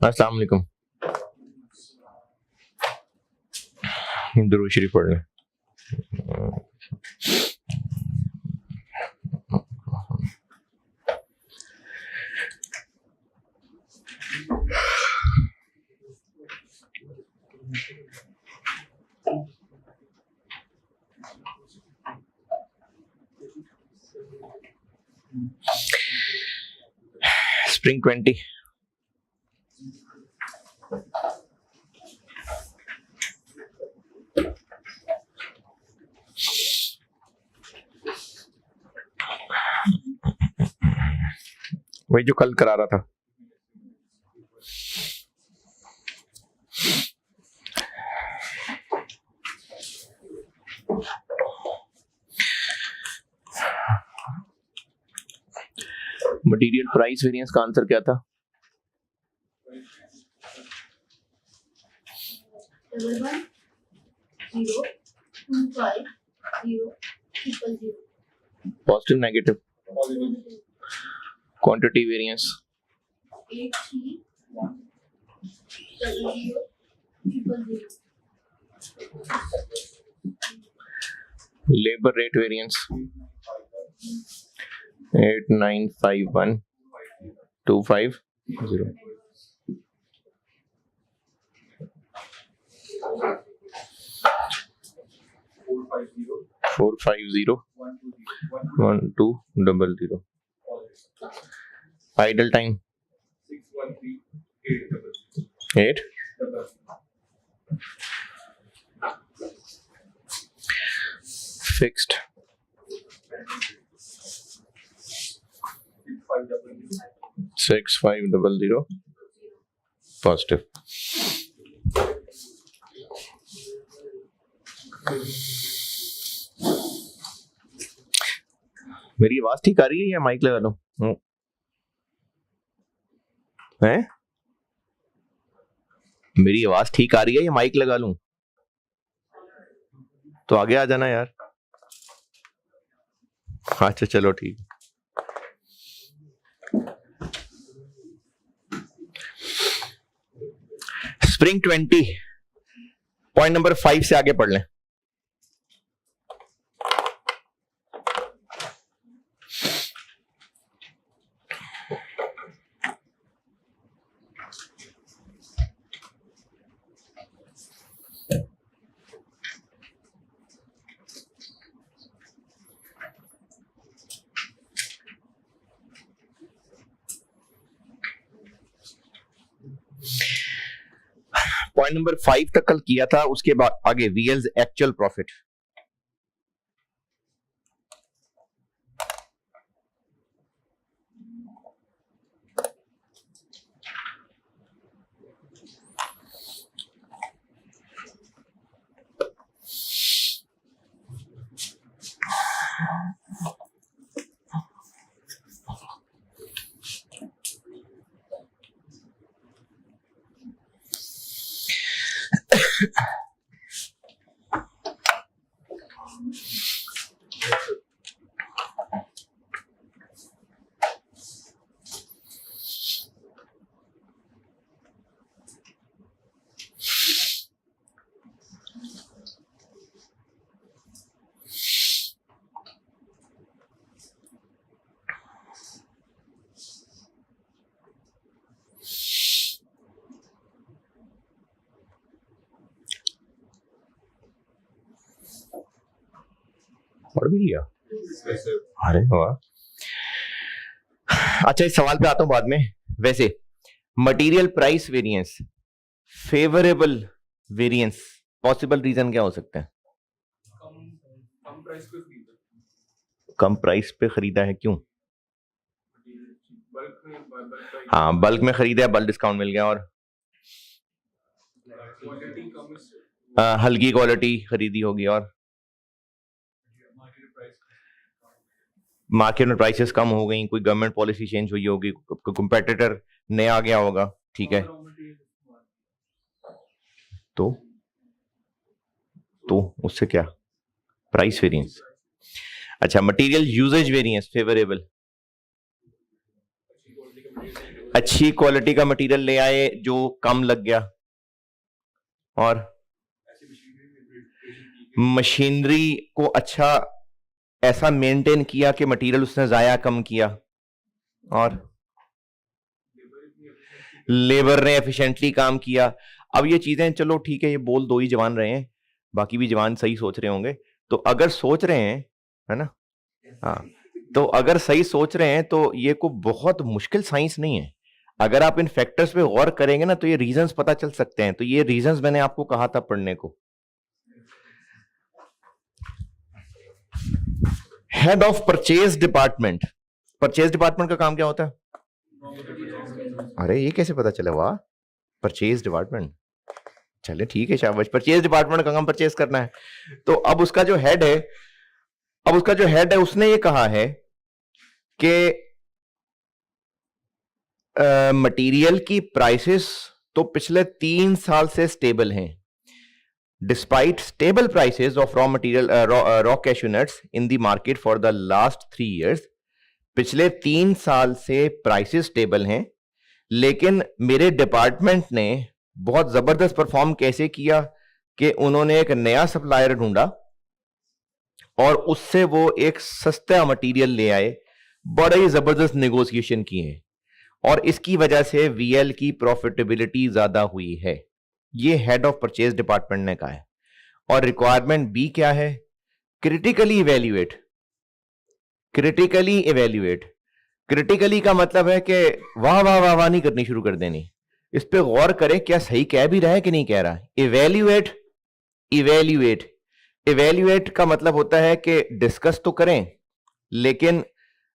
अस्सलाम वालेकुम। दुरूद शरीफ पढ़ लें। स्प्रिंग 20 वही जो कल करा रहा था। मटेरियल प्राइस वेरिएंस का आंसर क्या था? Positive negative quantity variance labour rate variance 895125 4501200 idle time 8 fixed 6500 positive। मेरी आवाज ठीक आ रही है या माइक लगा लो? हैं? मेरी आवाज ठीक आ रही है या माइक लगा लूं? तो आगे आ जाना यार। अच्छा चलो ठीक। स्प्रिंग 20 पॉइंट नंबर 5 से आगे पढ़ लें। पॉइंट नंबर 5 तक कल किया था, उसके बाद आगे वीएल्स एक्चुअल प्रॉफिट। पढ़ भी लिया? अरे वाह। अच्छा इस सवाल पे आता हूं बाद में। वैसे material price variance favourable variance possible reason क्या हो सकता है? कम प्राइस पे खरीदा है, क्यों? हाँ बल्क में खरीदा है, बल्क डिस्काउंट मिल गया, और हल्की क्वालिटी खरीदी होगी, और मार्केट में प्राइसेस कम हो गई, कोई गवर्नमेंट पॉलिसी चेंज हुई होगी, कोई कंपेटिटर नया आ गया होगा, ठीक है। तो उससे क्या? Price variance. अच्छा मटेरियल यूजेज वेरिएंस फेवरेबल, अच्छी क्वालिटी का मटेरियल ले आए जो कम लग गया, और मशीनरी को अच्छा ऐसा मेंटेन किया कि मटेरियल उसने जाया कम किया, और लेबर ने एफिशिएंटली काम किया। अब ये चीजें चलो ठीक है, ये बोल दो ही जवान रहे हैं, बाकी भी जवान सही सोच रहे होंगे। तो अगर सोच रहे हैं, है ना, हाँ, तो अगर सही सोच रहे हैं तो ये कोई बहुत मुश्किल साइंस नहीं है। अगर आप इन फैक्टर्स पे गौर करेंगे ना तो ये रीजंस पता चल सकते हैं। तो ये रीजंस मैंने आपको कहा था पढ़ने को। Head of purchase department, purchase department का काम क्या होता है? अरे ये कैसे पता चला? वाह, परचेज डिपार्टमेंट, चले ठीक है, शाबाश। परचेज डिपार्टमेंट का काम परचेज करना है। तो अब उसका जो हेड है, उसने ये कहा है कि मटेरियल की प्राइसेस तो पिछले 3 साल से स्टेबल हैं। Despite stable prices of raw material raw cashew nuts in the market for the last 3 years, पिछले 3 साल से प्राइसेस स्टेबल हैं, लेकिन मेरे डिपार्टमेंट ने बहुत जबरदस्त परफॉर्म कैसे किया कि उन्होंने एक नया सप्लायर ढूंढा और उससे वो एक सस्ता मटेरियल ले आए, बड़े ही जबरदस्त नेगोशिएशन किए, और इसकी वजह से वीएल की प्रॉफिटेबिलिटी ज्यादा हुई है। ये हेड ऑफ परचेज डिपार्टमेंट ने कहा है। और रिक्वायरमेंट बी क्या है? Critically evaluate. Critically evaluate, critically का मतलब है कि वाह वाह वाह वाह नहीं करनी शुरू कर देनी, इस पे गौर करें क्या सही कह भी रहा है कि नहीं कह रहा। इवेल्युएट, इवेल्युएट, इवेल्युएट का मतलब होता है कि डिस्कस तो करें, लेकिन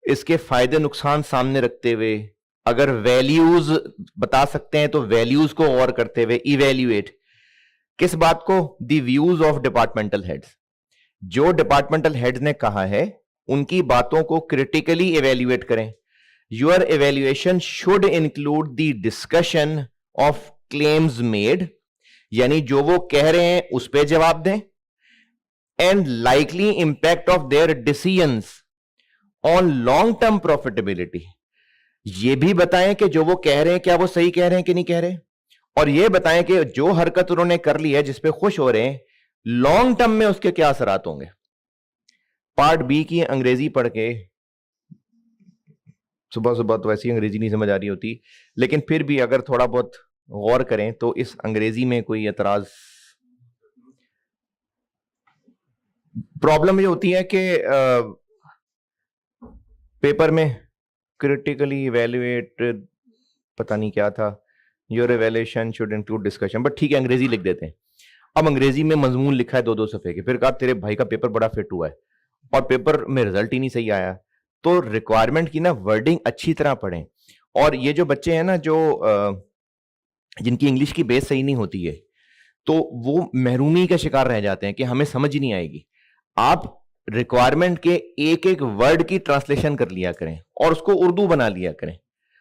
इसके फायदे नुकसान सामने रखते हुए, अगर वैल्यूज बता सकते हैं तो वैल्यूज को गौर करते हुए इवेल्युएट। किस बात को? The views of departmental heads. जो डिपार्टमेंटल हेड्स ने कहा है उनकी बातों को क्रिटिकली इवेल्युएट करें। Your evaluation should include the discussion of claims made, यानी जो वो कह रहे हैं उस पर जवाब दें, and likely impact of their decisions on long term profitability. ये भी बताएं कि जो वो कह रहे हैं क्या वो सही कह रहे हैं कि नहीं कह रहे, और ये बताएं कि जो हरकत उन्होंने कर ली है जिसपे खुश हो रहे हैं, लॉन्ग टर्म में उसके क्या असरात होंगे। पार्ट बी की अंग्रेजी पढ़ के, सुबह सुबह तो वैसी अंग्रेजी नहीं समझ आ रही होती, लेकिन फिर भी अगर थोड़ा बहुत गौर करें तो इस अंग्रेजी में कोई एतराज। प्रॉब्लम ये होती है कि पेपर में क्रिटिकली इवेल्युएट पता नहीं क्या था, your evaluation should include discussion, but ठीक है अंग्रेजी लिख देते हैं। अब अंग्रेजी में मजमून लिखा है 2-2 सफे के, फिर कहा तेरे भाई का पेपर बड़ा फिट हुआ है और पेपर में रिजल्ट ही नहीं सही आया। तो रिक्वायरमेंट की ना वर्डिंग अच्छी तरह पढ़ें। और ये जो बच्चे हैं ना जो जिनकी इंग्लिश की बेस सही नहीं होती है, तो वो महरूमी का शिकार रह जाते हैं कि हमें समझ ही नहीं आएगी। आप रिक्वायरमेंट के एक एक वर्ड की ट्रांसलेशन कर लिया करें और उसको उर्दू बना लिया करें,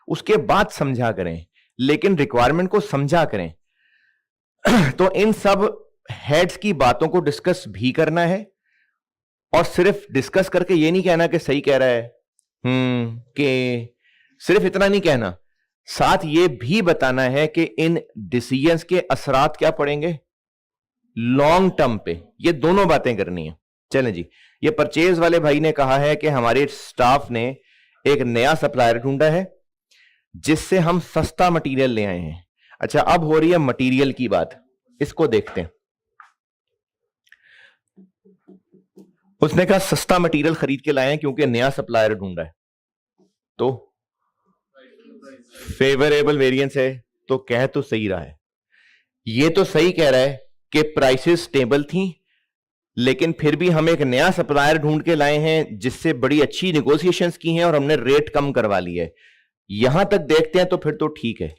उसके बाद समझा करें, लेकिन रिक्वायरमेंट को समझा करें। तो इन सब हेड्स की बातों को डिस्कस भी करना है, और सिर्फ डिस्कस करके ये नहीं कहना कि सही कह रहा है, कि सिर्फ इतना नहीं कहना, साथ ये भी बताना है कि इन डिसीजंस के असरात क्या पड़ेंगे लॉन्ग टर्म पे। ये दोनों बातें करनी है। चलें जी, ये परचेज वाले भाई ने कहा है कि हमारे स्टाफ ने एक नया सप्लायर ढूंढा है जिससे हम सस्ता मटेरियल ले आए हैं। अच्छा, अब हो रही है मटेरियल की बात, इसको देखते हैं। उसने कहा सस्ता मटेरियल खरीद के लाए हैं क्योंकि नया सप्लायर ढूंढा है, तो फेवरेबल वेरिएंस है, तो कह तो सही रहा है। ये तो सही कह रहा है कि प्राइसेस स्टेबल थी, लेकिन फिर भी हम एक नया सप्लायर ढूंढ के लाए हैं जिससे बड़ी अच्छी नेगोशिएशंस की हैं और हमने रेट कम करवा ली है। यहां तक देखते हैं तो फिर तो ठीक है,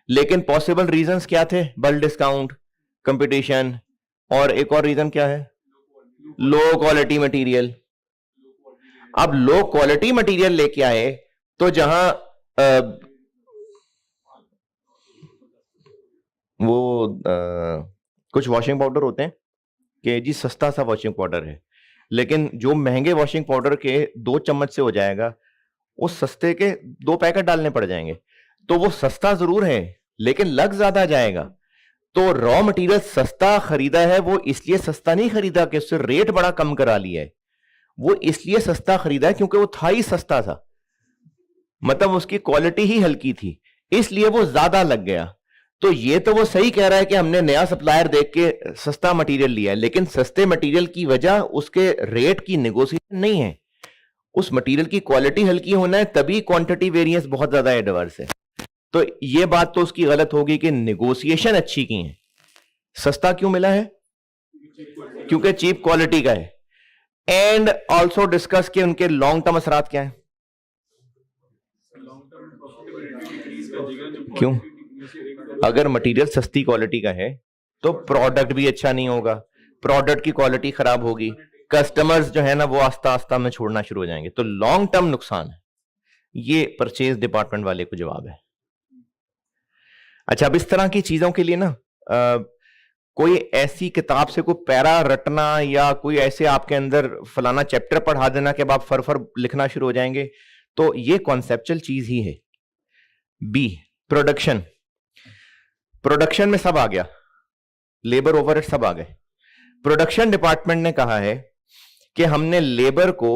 लेकिन पॉसिबल रीजंस क्या थे? बल्क डिस्काउंट, कंपटीशन, और एक और रीजन क्या है? Low quality material. अब लो क्वालिटी मटेरियल लेके आए तो जहां कुछ वॉशिंग पाउडर होते हैं कि जी सस्ता सा वॉशिंग पाउडर है, लेकिन जो महंगे वॉशिंग पाउडर के 2 चम्मच से हो जाएगा, उस सस्ते के 2 पैकेट डालने पड़ जाएंगे। तो वो सस्ता जरूर है लेकिन लग ज्यादा जाएगा। तो रॉ मटेरियल सस्ता खरीदा है, वो इसलिए सस्ता नहीं खरीदा कि उससे रेट बड़ा कम करा लिया है, वो इसलिए सस्ता खरीदा है क्योंकि वो था ही सस्ता था, मतलब उसकी क्वालिटी ही हल्की थी, इसलिए वो ज्यादा लग गया। तो ये तो वो सही कह रहा है कि हमने नया सप्लायर देख के सस्ता मटेरियल लिया है, लेकिन सस्ते मटेरियल की वजह उसके रेट की नेगोशिएशन नहीं है, उस मटेरियल की क्वालिटी हल्की होना है, तभी क्वांटिटी वेरिएंस बहुत ज्यादा एडवर्स है। तो ये बात तो उसकी गलत होगी कि नेगोशिएशन अच्छी की है। सस्ता क्यों मिला है? क्योंकि चीप क्वालिटी का है। एंड ऑल्सो डिस्कस के उनके लॉन्ग टर्म असरात क्या है। क्यों? अगर मटेरियल सस्ती क्वालिटी का है तो प्रोडक्ट भी अच्छा नहीं होगा, प्रोडक्ट की क्वालिटी खराब होगी, कस्टमर्स जो है ना वो आस्ता आस्ता में छोड़ना शुरू हो जाएंगे, तो लॉन्ग टर्म नुकसान है। ये परचेज डिपार्टमेंट वाले को जवाब है। अच्छा, अब इस तरह की चीजों के लिए ना कोई ऐसी किताब से कोई पैरा रटना या कोई ऐसे आपके अंदर फलाना चैप्टर पढ़ा देना कि अब आप फर लिखना शुरू हो जाएंगे, तो ये कॉन्सेप्चुअल चीज ही है। B, production. प्रोडक्शन में सब आ गया, लेबर ओवरहेड सब आ गए। प्रोडक्शन डिपार्टमेंट ने कहा है कि हमने लेबर को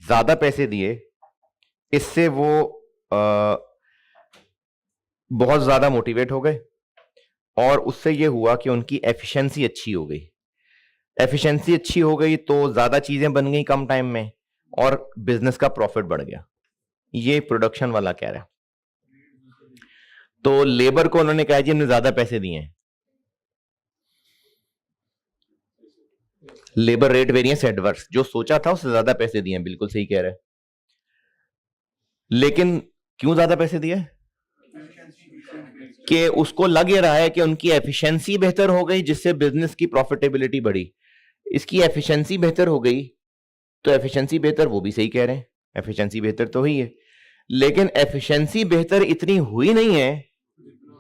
ज्यादा पैसे दिए, इससे वो बहुत ज्यादा मोटिवेट हो गए और उससे ये हुआ कि उनकी एफिशिएंसी अच्छी हो गई। एफिशिएंसी अच्छी हो गई तो ज्यादा चीजें बन गई कम टाइम में और बिजनेस का प्रॉफिट बढ़ गया। ये प्रोडक्शन वाला कह रहा है। तो लेबर को उन्होंने कहा जी हमने ज्यादा पैसे दिए हैं, लेबर रेट वेरिएंस एडवर्स, जो सोचा था उससे ज्यादा पैसे दिए हैं, बिल्कुल सही कह रहे हैं। लेकिन क्यों ज्यादा पैसे दिए? कि उसको लग ये रहा है कि उनकी एफिशिएंसी बेहतर हो गई जिससे बिजनेस की प्रॉफिटेबिलिटी बढ़ी। इसकी एफिशिएंसी बेहतर हो गई तो एफिशिएंसी बेहतर, वो भी सही कह रहे हैं, एफिशिएंसी बेहतर तो ही है, लेकिन एफिशिएंसी बेहतर इतनी हुई नहीं है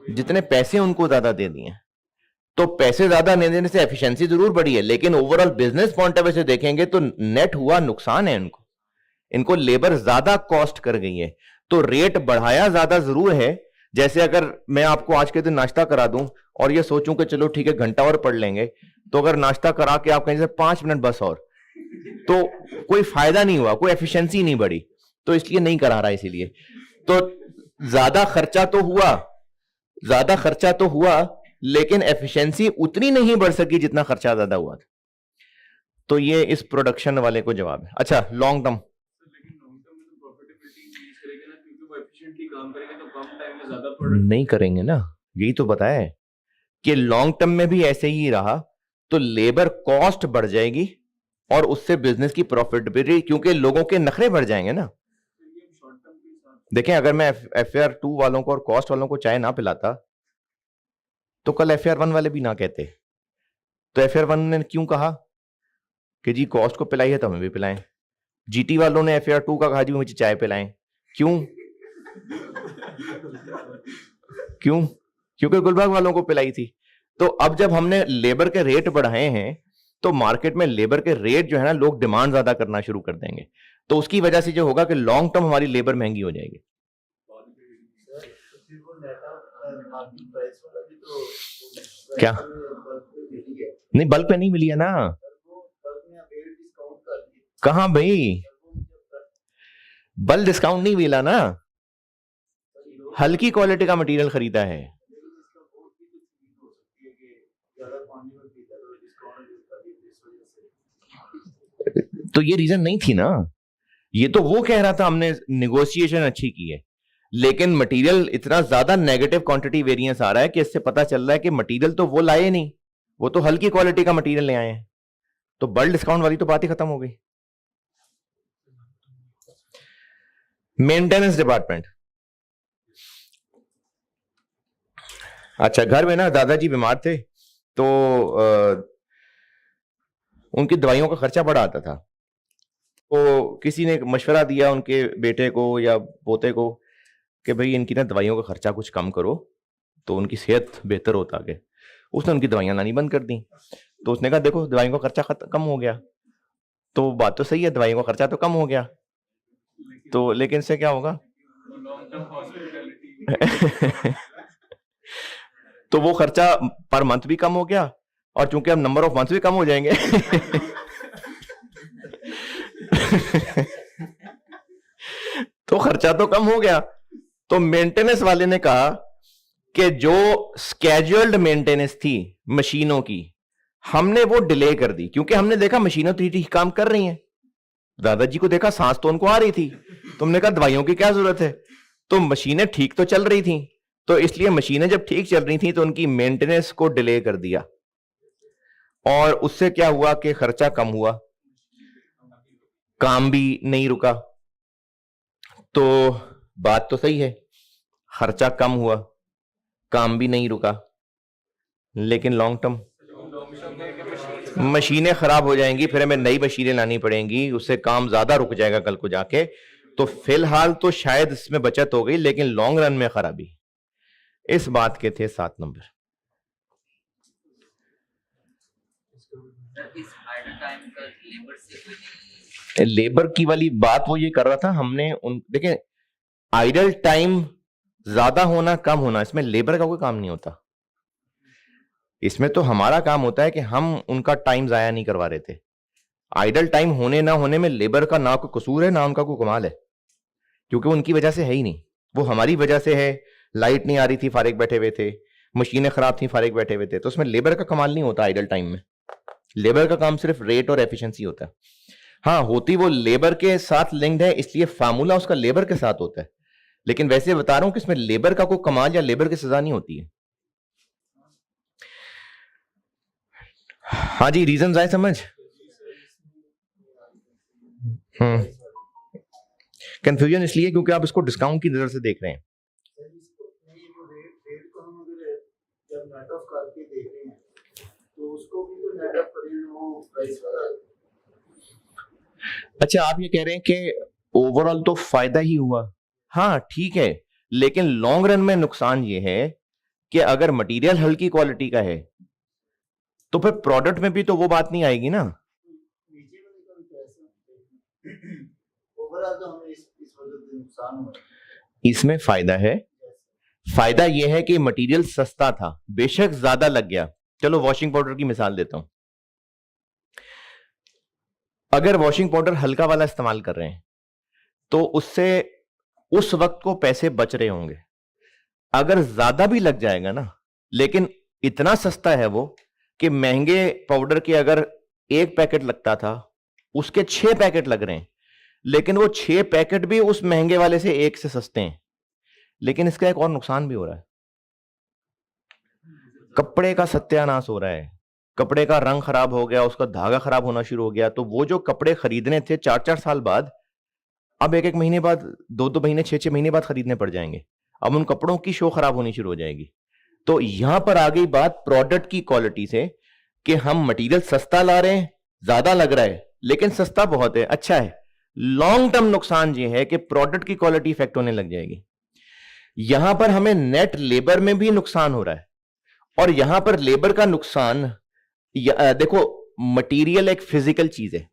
जितने पैसे उनको ज्यादा दे दिए। तो पैसे ज्यादा नहीं देने से एफिशिएंसी जरूर बढ़ी है, लेकिन overall business point of view से देखेंगे तो नेट हुआ नुकसान है इनको। इनको लेबर ज्यादा कॉस्ट कर गई है, तो रेट बढ़ाया ज्यादा जरूर है। जैसे अगर मैं आपको आज के दिन नाश्ता करा दूं और ये सोचूं कि चलो ठीक है घंटा और पढ़ लेंगे, तो अगर नाश्ता करा के आप कहें जैसे 5 मिनट बस और, तो कोई फायदा नहीं हुआ, कोई एफिशिएंसी नहीं बढ़ी, तो इसलिए नहीं करा रहा। इसीलिए तो ज्यादा खर्चा तो हुआ, ज्यादा खर्चा तो हुआ, लेकिन एफिशिएंसी उतनी नहीं बढ़ सकी जितना खर्चा ज्यादा हुआ था। तो ये इस प्रोडक्शन वाले को जवाब है। अच्छा, लॉन्ग टर्म नहीं करेंगे ना, यही तो बताया है कि लॉन्ग टर्म में भी ऐसे ही रहा तो लेबर कॉस्ट बढ़ जाएगी और उससे बिजनेस की प्रॉफिटेबिलिटी, क्योंकि लोगों के नखरे बढ़ जाएंगे ना। देखें, अगर मैं FAR2 वालों को और कॉस्ट वालों को चाय ना पिलाता तो कल FAR1 वाले भी ना कहते। तो FAR1 ने क्यों कहा कि जी कॉस्ट को पिलाई है तो हमें भी पिलाएं। GT वालों ने FAR2 का कहा जी मुझे चाय पिलाएं। क्यों? क्यों? क्योंकि गुलबर्ग वालों को पिलाई थी। तो अब जब हमने लेबर के रेट बढ़ाए हैं तो मार्केट में लेबर के रेट जो है ना, लोग डिमांड ज्यादा करना शुरू कर देंगे, तो उसकी वजह से जो होगा कि लॉन्ग टर्म हमारी लेबर महंगी हो जाएगी। क्या? नहीं, बल्क पे नहीं मिली है ना। कहां भाई? बल्क डिस्काउंट नहीं मिला ना, हल्की क्वालिटी का मटेरियल खरीदा है। तो ये रीजन नहीं थी ना, ये तो वो कह रहा था हमने नेगोशिएशन अच्छी की है, लेकिन मटेरियल इतना ज्यादा नेगेटिव क्वांटिटी वेरिएंस आ रहा है कि इससे पता चल रहा है कि मटेरियल तो वो लाए नहीं, वो तो हल्की क्वालिटी का मटेरियल ले आए हैं। तो बल्क डिस्काउंट वाली तो बात ही खत्म हो गई। Maintenance department. अच्छा, घर में ना दादाजी बीमार थे तो उनकी दवाइयों का खर्चा बड़ा आता था। तो किसी ने मशवरा दिया उनके बेटे को या पोते को कि भाई इनकी ना दवाइयों का खर्चा कुछ कम करो तो उनकी सेहत बेहतर होता आगे। उसने उनकी दवाइयां लानी बंद कर दी। तो उसने कहा देखो दवाइयों का खर्चा कम हो गया, तो बात तो सही है, दवाइयों का खर्चा तो कम हो गया, तो लेकिन इससे क्या होगा? तो वो खर्चा पर मंथ भी कम हो गया, और चूंकि अब नंबर ऑफ मंथ्स भी कम हो जाएंगे तो खर्चा तो कम हो गया। तो मेंटेनेंस वाले ने कहा कि जो स्केड्यूल्ड मेंटेनेंस थी मशीनों की, हमने वो डिले कर दी, क्योंकि हमने देखा मशीनें तो ठीक काम कर रही हैं। दादाजी को देखा सांस तो उनको आ रही थी, तुमने कहा दवाइयों की क्या जरूरत है, तो मशीनें ठीक तो चल रही थी, तो इसलिए मशीनें जब ठीक चल रही थी तो उनकी मेंटेनेंस को डिले कर दिया, और उससे क्या हुआ कि खर्चा कम हुआ, काम भी नहीं रुका। तो बात तो सही है, खर्चा कम हुआ, काम भी नहीं रुका, लेकिन लॉन्ग टर्म मशीनें खराब हो जाएंगी, फिर हमें नई मशीनें लानी पड़ेंगी, उससे काम ज्यादा रुक जाएगा कल को जाके। तो फिलहाल तो शायद इसमें बचत हो गई, लेकिन लॉन्ग रन में खराबी। इस बात के थे 7 नंबर। लेबर की वाली बात वो ये कर रहा था, हमने उन देखें आइडल टाइम ज्यादा होना कम होना, इसमें लेबर का कोई काम नहीं होता। इसमें तो हमारा काम होता है कि हम उनका टाइम जाया नहीं करवा रहे थे। आइडल टाइम होने ना होने में लेबर का ना कोई कसूर है ना उनका कोई कमाल है, क्योंकि उनकी वजह से है ही नहीं, वो हमारी वजह से है। लाइट नहीं आ रही थी, फारिग बैठे हुए थे, मशीनें खराब थी, फारिग बैठे हुए थे, तो उसमें लेबर का कमाल नहीं होता। आइडल टाइम में लेबर का काम सिर्फ रेट और एफिशिएंसी होता है। हाँ, होती वो लेबर के साथ लिंक्ड है, इसलिए फार्मूला उसका लेबर के साथ होता है, लेकिन वैसे बता रहा हूं कि इसमें लेबर का कोई कमाल या लेबर की सजा नहीं होती है। हाँ जी, रीजन आए समझ। कंफ्यूजन इसलिए क्योंकि आप इसको डिस्काउंट की नजर से देख रहे हैं। अच्छा, आप ये कह रहे हैं कि ओवरऑल तो फायदा ही हुआ। हाँ ठीक है, लेकिन लॉन्ग रन में नुकसान ये है कि अगर मटेरियल हल्की क्वालिटी का है तो फिर प्रोडक्ट में भी तो वो बात नहीं आएगी ना। इसमें फायदा है, फायदा यह है कि मटेरियल सस्ता था, बेशक ज्यादा लग गया। चलो वॉशिंग पाउडर की मिसाल देता हूं, अगर वॉशिंग पाउडर हल्का वाला इस्तेमाल कर रहे हैं तो उससे उस वक्त को पैसे बच रहे होंगे। अगर ज्यादा भी लग जाएगा ना, लेकिन इतना सस्ता है वो कि महंगे पाउडर के अगर 1 पैकेट लगता था उसके 6 पैकेट लग रहे हैं, लेकिन वो 6 पैकेट भी उस महंगे वाले से 1 से सस्ते हैं। लेकिन इसका एक और नुकसान भी हो रहा है, कपड़े का सत्यानाश हो रहा है, कपड़े का रंग खराब हो गया, उसका धागा खराब होना शुरू हो गया। तो वो जो कपड़े खरीदने थे 4-4 साल बाद, अब 1-1 महीने बाद, 2-2 महीने, 6-6 महीने बाद खरीदने पड़ जाएंगे। अब उन कपड़ों की शो खराब होनी शुरू हो जाएगी। तो यहां पर आ गई बात प्रोडक्ट की क्वालिटी से कि हम मटेरियल सस्ता ला रहे हैं, ज्यादा लग रहा है, लेकिन सस्ता बहुत है, अच्छा है। लॉन्ग टर्म नुकसान ये है कि प्रोडक्ट की क्वालिटी इफेक्ट होने लग जाएगी। यहां पर हमें नेट लेबर में भी नुकसान हो रहा है, और यहां पर लेबर का नुकसान, देखो मटेरियल एक फिजिकल चीज है,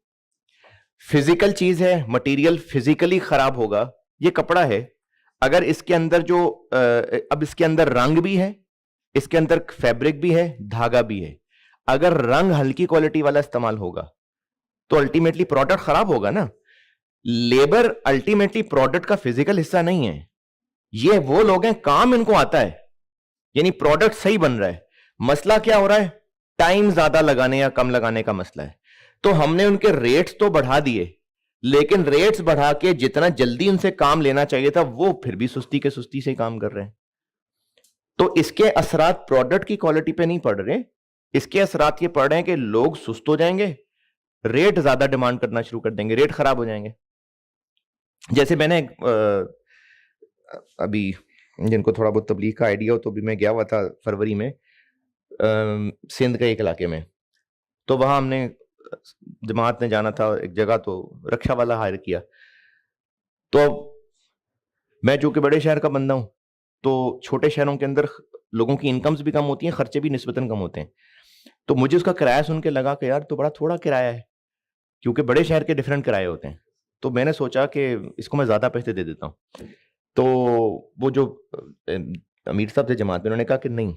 फिजिकल चीज है, मटेरियल फिजिकली खराब होगा। ये कपड़ा है, अगर इसके अंदर जो अब इसके अंदर रंग भी है, इसके अंदर फैब्रिक भी है, धागा भी है, अगर रंग हल्की क्वालिटी वाला इस्तेमाल होगा तो अल्टीमेटली प्रोडक्ट खराब होगा ना। लेबर अल्टीमेटली प्रोडक्ट का फिजिकल हिस्सा नहीं है, ये वो लोग हैं काम इनको आता है, यानी प्रोडक्ट सही बन रहा है। मसला क्या हो रहा है, टाइम ज्यादा लगाने या कम लगाने का मसला है। तो हमने उनके रेट्स तो बढ़ा दिए, लेकिन रेट्स बढ़ा के जितना जल्दी उनसे काम लेना चाहिए था वो फिर भी सुस्ती के सुस्ती से काम कर रहे हैं। तो इसके असरात प्रोडक्ट की क्वालिटी पे नहीं पड़ रहे, इसके असरात ये पड़ रहे हैं कि लोग सुस्त हो जाएंगे, रेट ज्यादा डिमांड करना शुरू कर देंगे, रेट खराब हो जाएंगे। जैसे मैंने अभी जिनको थोड़ा बहुत तबलीग का आइडिया हो, तो भी मैं गया हुआ था फरवरी में सिंध के एक इलाके में, तो वहां हमने जमात ने जाना था एक जगह, तो रक्षा वाला हायर किया। तो मैं जो कि बड़े शहर का बंदा हूं, तो छोटे शहरों के अंदर लोगों की इनकम्स भी कम होती हैं, खर्चे भी निस्बतन कम होते हैं। तो मुझे उसका किराया सुन के लगा कि यार तो बड़ा थोड़ा किराया है, क्योंकि बड़े शहर के डिफरेंट किराए होते हैं। तो मैंने सोचा कि इसको मैं ज्यादा पैसे दे देता हूँ। तो वो जो अमीर साहब थे जमात में, उन्होंने कहा कि नहीं,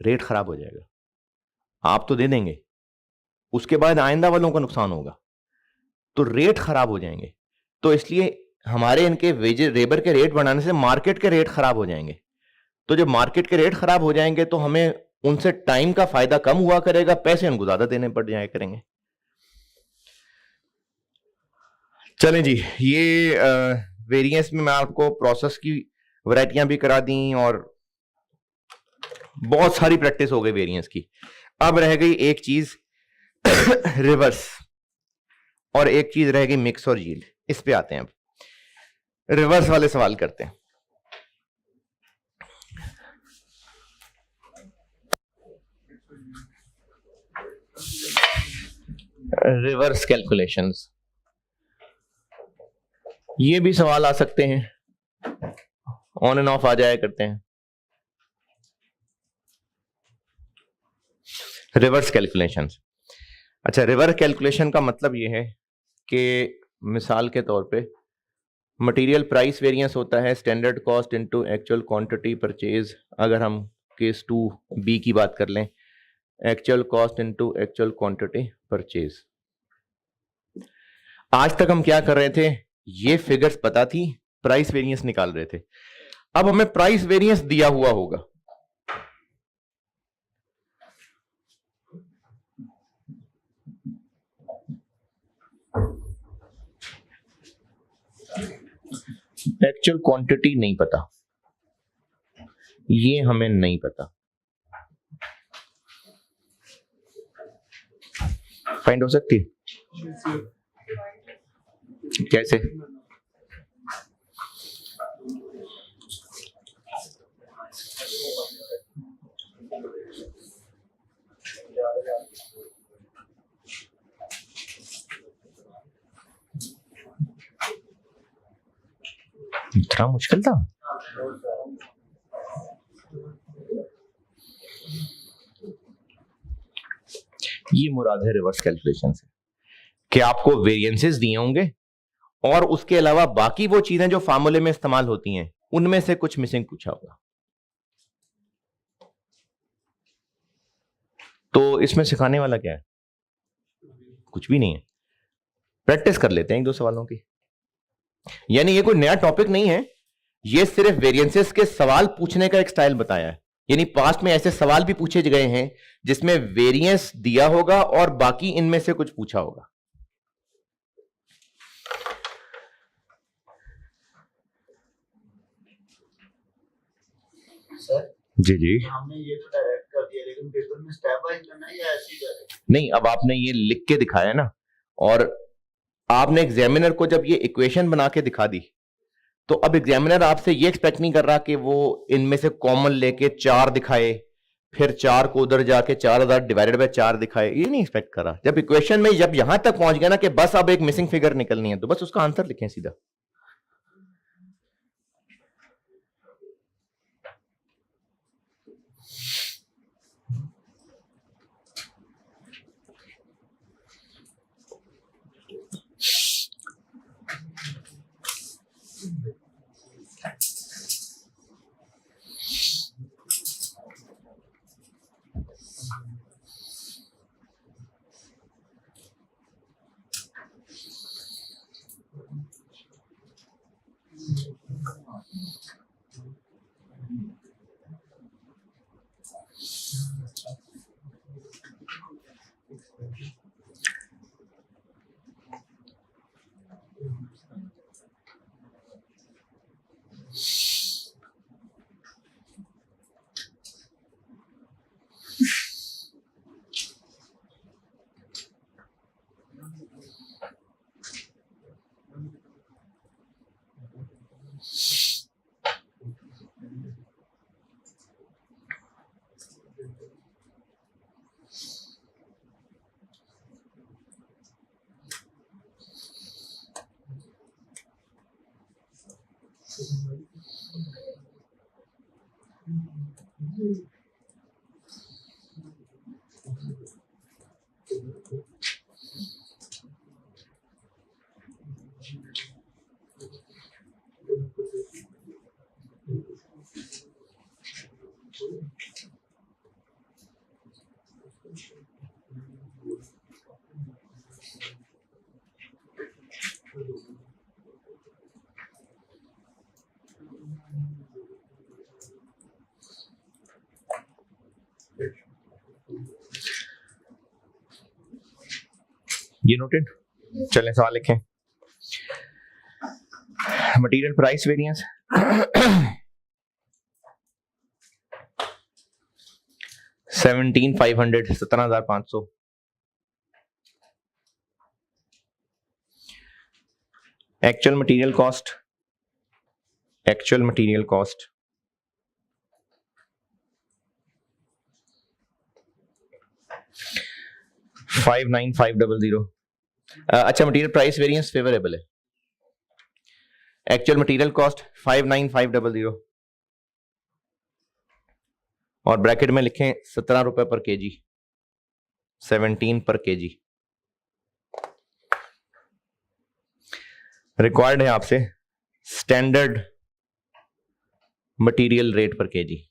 रेट खराब हो जाएगा, आप तो दे देंगे, उसके बाद आइंदा वालों का नुकसान होगा, तो रेट खराब हो जाएंगे, तो इसलिए हमारे इनके वेजेस लेबर के रेट बढ़ाने से मार्केट के रेट खराब हो जाएंगे। तो जब मार्केट के रेट खराब हो जाएंगे तो हमें उनसे टाइम का फायदा कम हुआ करेगा, पैसे उनको ज्यादा देने पड़ जाया करेंगे। चलें जी, ये वेरिएंस में मैं आपको प्रोसेस की वैरायटियां भी करा दी और बहुत सारी प्रैक्टिस हो गई वेरिएंस की। अब रह गई एक चीज रिवर्स, और एक चीज रह गई मिक्स और यील्ड। इस पे आते हैं, अब रिवर्स वाले सवाल करते हैं। रिवर्स कैलकुलेशंस, ये भी सवाल आ सकते हैं, ऑन एंड ऑफ आ जाया करते हैं। रिवर्स कैलकुलेशंस, अच्छा, रिवर्स कैलकुलेशन का मतलब ये है कि मिसाल के तौर पे मटेरियल प्राइस वेरिएंस होता है standard cost into actual quantity purchase. अगर हम केस 2B की बात कर लें, actual cost into actual quantity purchase. आज तक हम क्या कर रहे थे, ये फिगर्स पता थी, प्राइस वेरिएंस निकाल रहे थे। अब हमें प्राइस वेरिएंस दिया हुआ होगा, एक्चुअल क्वांटिटी नहीं पता, ये हमें नहीं पता, फाइंड हो सकती है कैसे? इतना मुश्किल था? ये मुराद है रिवर्स कैलकुलेशन से कि आपको वेरिएंसेस दिए होंगे और उसके अलावा बाकी वो चीजें जो फार्मूले में इस्तेमाल होती हैं उनमें से कुछ मिसिंग पूछा होगा। तो इसमें सिखाने वाला क्या है? कुछ भी नहीं है, प्रैक्टिस कर लेते हैं एक दो सवालों की। यानी ये कोई नया टॉपिक नहीं है, ये सिर्फ वेरिएंसेस के सवाल पूछने का एक स्टाइल बताया है। यानी पास्ट में ऐसे सवाल भी पूछे गए हैं जिसमें वेरिएंस दिया होगा और बाकी इनमें से कुछ पूछा होगा। सर जी जी, हमने ये तो डायरेक्ट कर दिया, लेकिन पेपर में स्टेप वाइज करना है या ऐसे ही डायरेक्ट? नहीं, अब आपने ये लिख के दिखाया ना, और आपने एग्जामिनर को जब ये इक्वेशन बना के दिखा दी, तो अब एग्जामिनर आपसे ये एक्सपेक्ट नहीं कर रहा कि वो इनमें से कॉमन लेके 4 दिखाए, फिर 4 को उधर जाके 4000 डिवाइडेड बाय 4 दिखाए, ये नहीं एक्सपेक्ट कर रहा। जब इक्वेशन में जब यहां तक पहुंच गया ना कि बस अब एक मिसिंग फिगर निकलनी है, तो बस उसका आंसर लिखें सीधा। ये नोटेड। चलें सवाल लिखें। Material price variance 17,500 17,500। Actual material cost 59,500। अच्छा, मटेरियल प्राइस वेरिएंस फेवरेबल है। एक्चुअल मटेरियल कॉस्ट 59,500 और ब्रैकेट में लिखें 17 रुपए पर केजी, 17 पर केजी। रिक्वायर्ड है आपसे स्टैंडर्ड मटेरियल रेट पर केजी।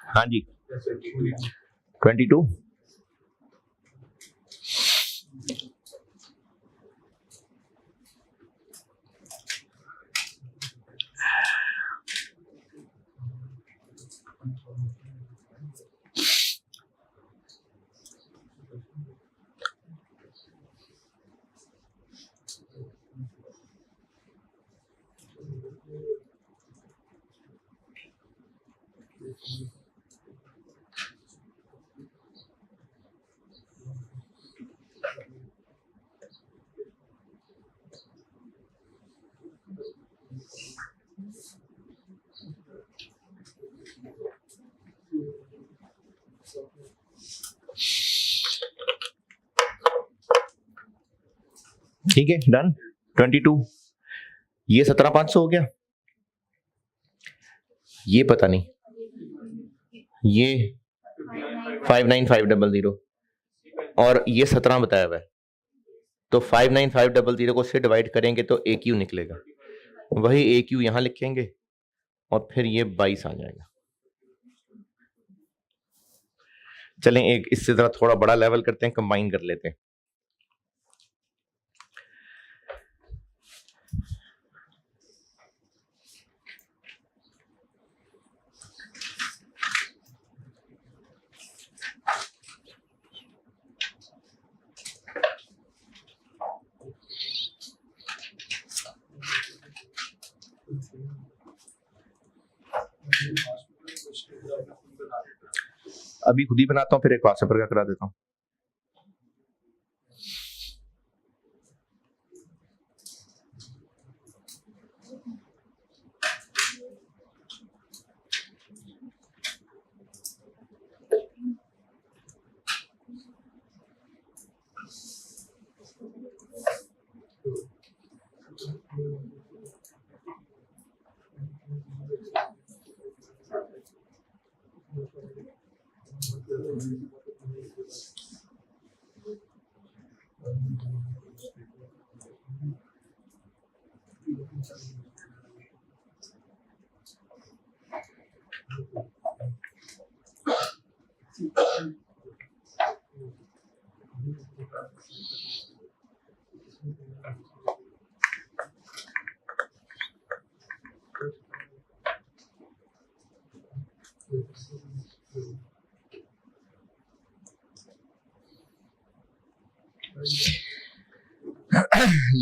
हाँ जी, 22। ठीक है, डन। 22। ये 17,500 हो गया। ये पता नहीं, ये 59,500 और ये 17 बताया हुआ है, तो 59,500 को से डिवाइड करेंगे तो AQ निकलेगा। वही AQ यहां लिखेंगे और फिर ये 22 आ जाएगा। चलें एक इससे जरा थोड़ा बड़ा लेवल करते हैं, कंबाइन कर लेते हैं। अभी खुद ही बनाता हूँ, फिर एक व्हाट्सएप पर करा देता हूँ।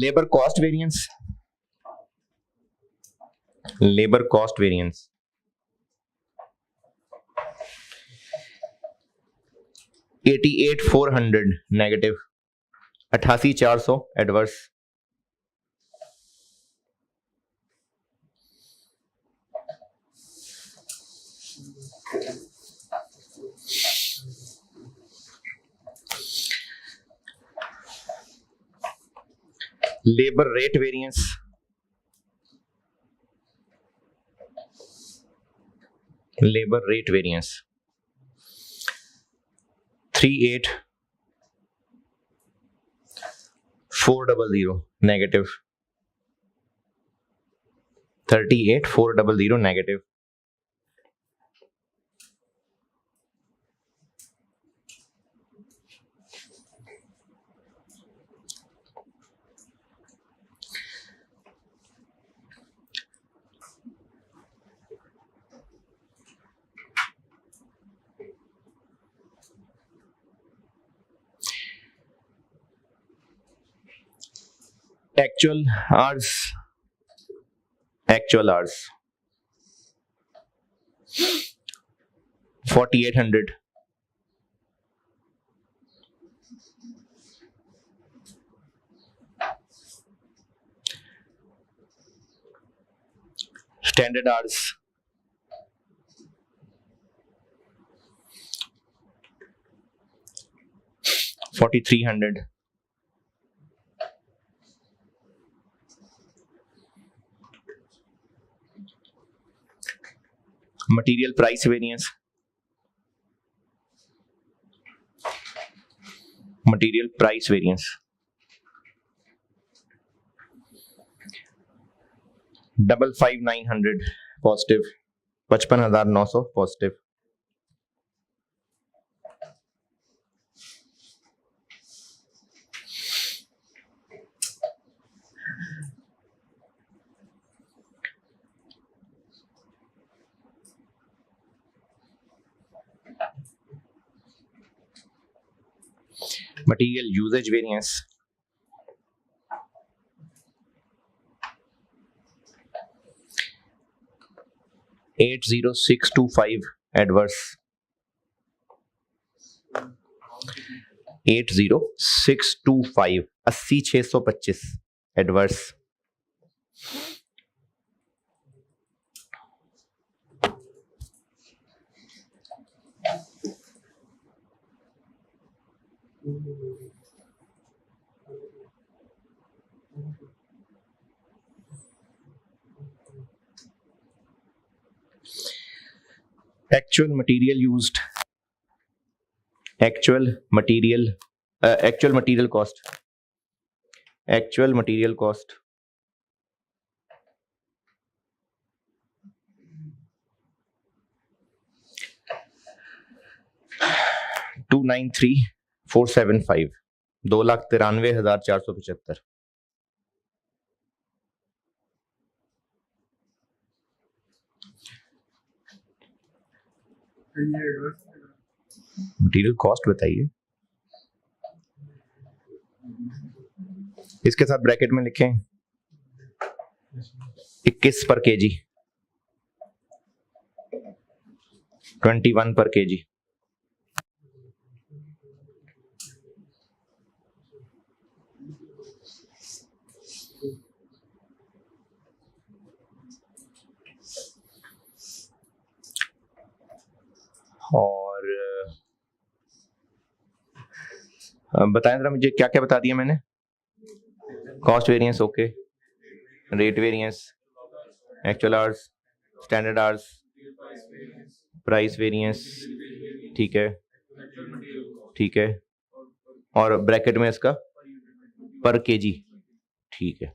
labor cost variance, labor cost variance, 88,400 negative, 88,400 adverse, labor rate variance, labor rate variance, 38,400 negative, 38,400 negative, actual hours, actual hours 4,800, standard hours 4,300, material price variance, material price variance, 55,900 positive, 55,900 positive, material usage variance, 80625 adverse, 80625 80,625 adverse, actual material used, actual material cost, actual material cost 293,475, 2,93,475, material cost बताइए, इसके साथ bracket में लिखें 21 पर KG, 21 पर KG, और बताएं जरा मुझे क्या क्या बता दिया मैंने, cost variance okay, rate variance, actual hours, standard hours, price variance, ठीक है, ठीक है, और ब्रैकेट में इसका पर केजी, ठीक है।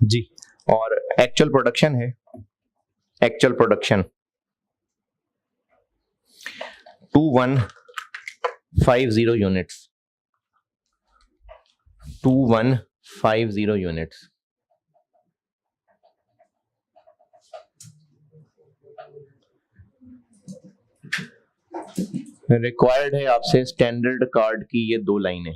जी और एक्चुअल प्रोडक्शन है, actual production 2150 units, 2150 units. Required है आपसे स्टैंडर्ड कार्ड की ये 2 लाइनें।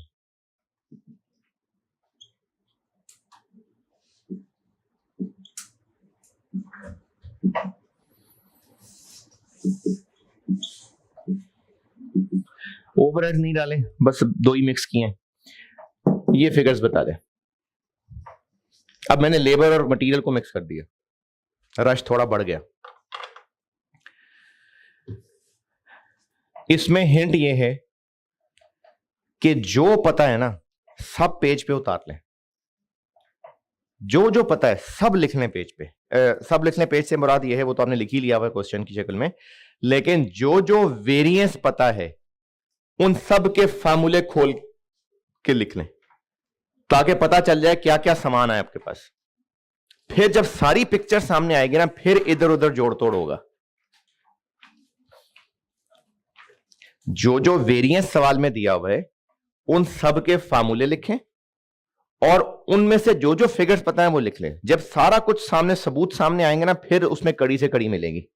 ओवरहेड नहीं डाले, बस 2 ही मिक्स किए। ये फिगर्स बता दे। अब मैंने लेबर और मटेरियल को मिक्स कर दिया, रश थोड़ा बढ़ गया। इसमें हिंट ये है कि जो पता है ना सब पेज पे उतार लें, जो जो पता है सब लिख लें पेज पे। सब लिख लें पेज से मुराद ये है, वो तो आपने लिख ही लिया हुआ क्वेश्चन की शक्ल में, लेकिन जो जो वेरिएंस पता है उन सब के फार्मूले खोल के लिख लें, ताकि पता चल जाए क्या क्या सामान है आपके पास। फिर जब सारी पिक्चर सामने आएगी ना, फिर इधर उधर जोड़ तोड़ होगा। जो जो वेरिएंस सवाल में दिया हुआ है उन सब के फार्मूले लिखें और उनमें से जो जो फिगर्स पता है वो लिख लें। जब सारा कुछ सामने सबूत सामने आएंगे ना, फिर उसमें कड़ी से कड़ी मिलेगी।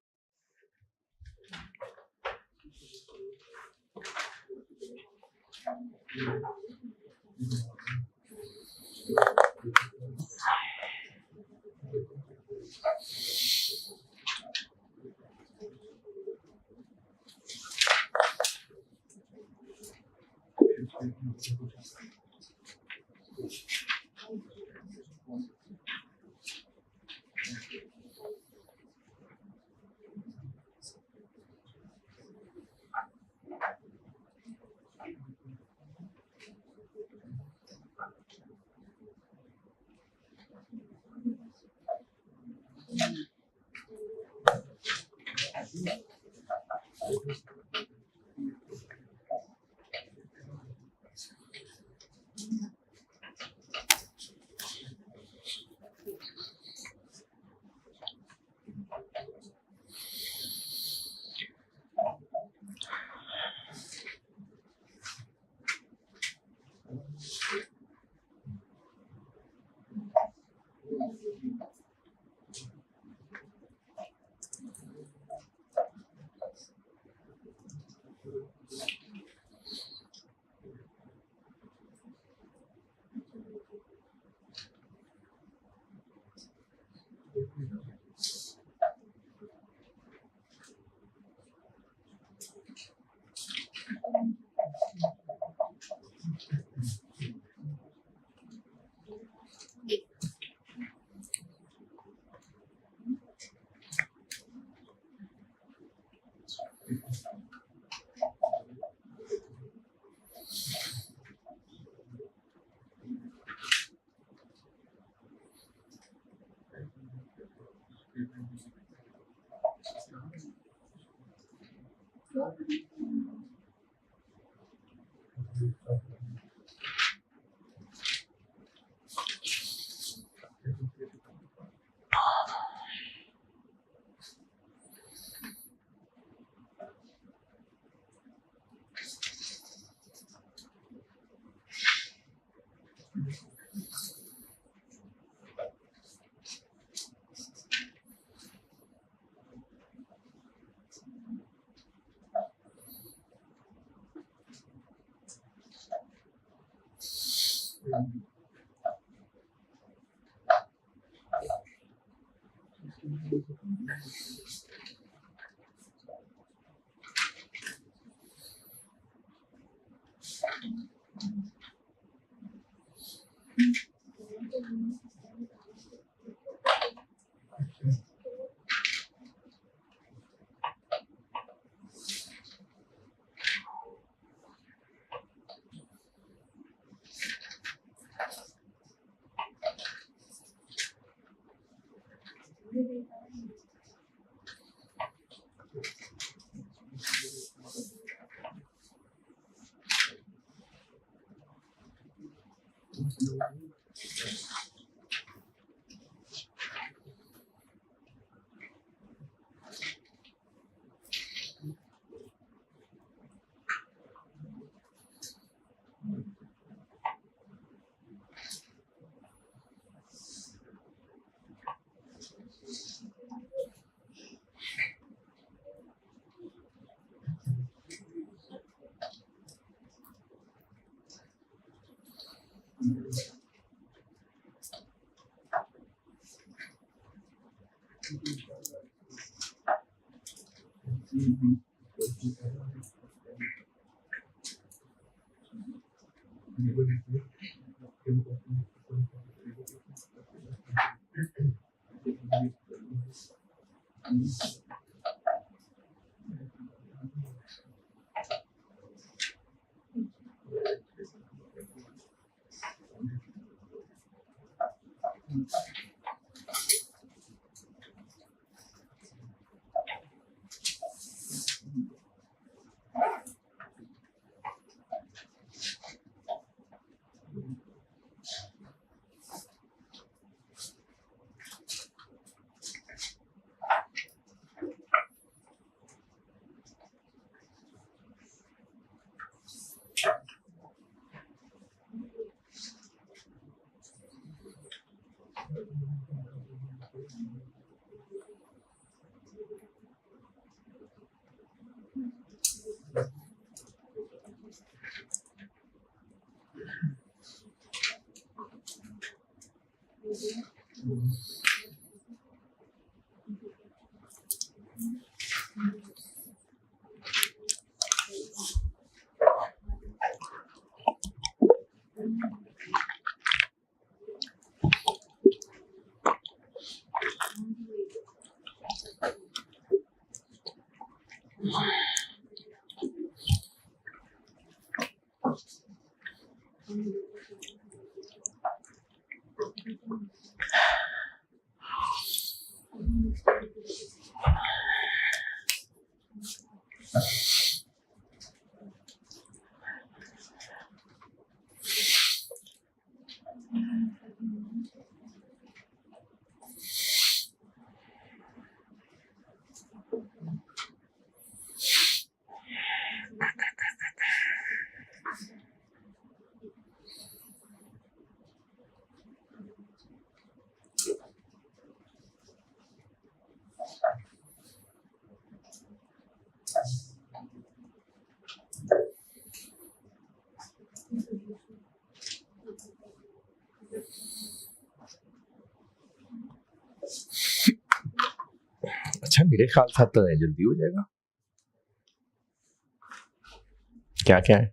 अच्छा, मेरे ख्याल से तो जल्दी हो जाएगा। क्या क्या है?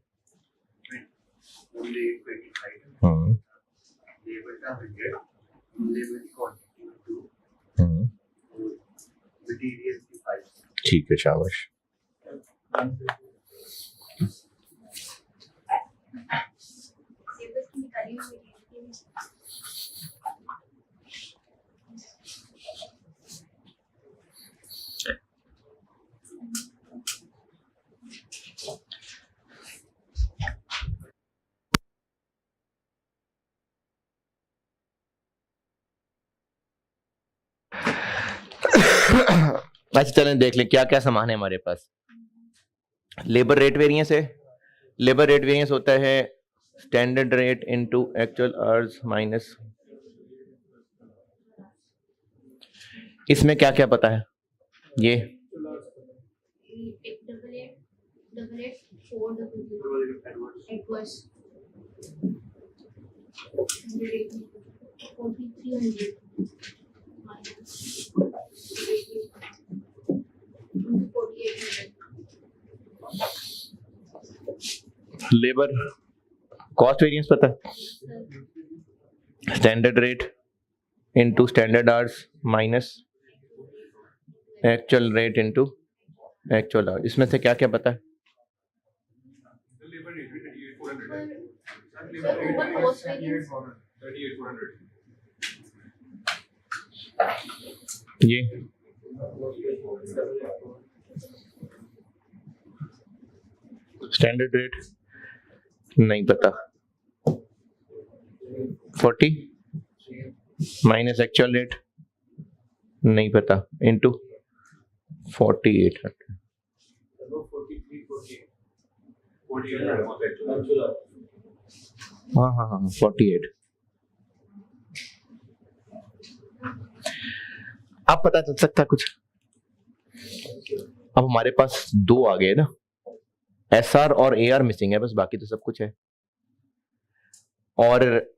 ठीक है, शाबाश। अच्छा, चलें देख लें क्या क्या सामान है हमारे पास। लेबर रेट वेरिएंस है। लेबर रेट वेरिएंस होता है standard rate into actual hours minus. इसमें क्या क्या पता है? ये लेबर कॉस्ट वेरिएंस पता है? Standard rate into standard hours minus actual rate into actual hours. इसमें से क्या क्या पता है? ये स्टैंडर्ड रेट नहीं पता। 40 माइनस एक्चुअल रेट नहीं पता इनटू 4800। हाँ हाँ हाँ 48। अब पता चल सकता कुछ? अब हमारे पास दो आ गए ना, एसआर और एआर मिसिंग है, बस बाकी तो सब कुछ है। और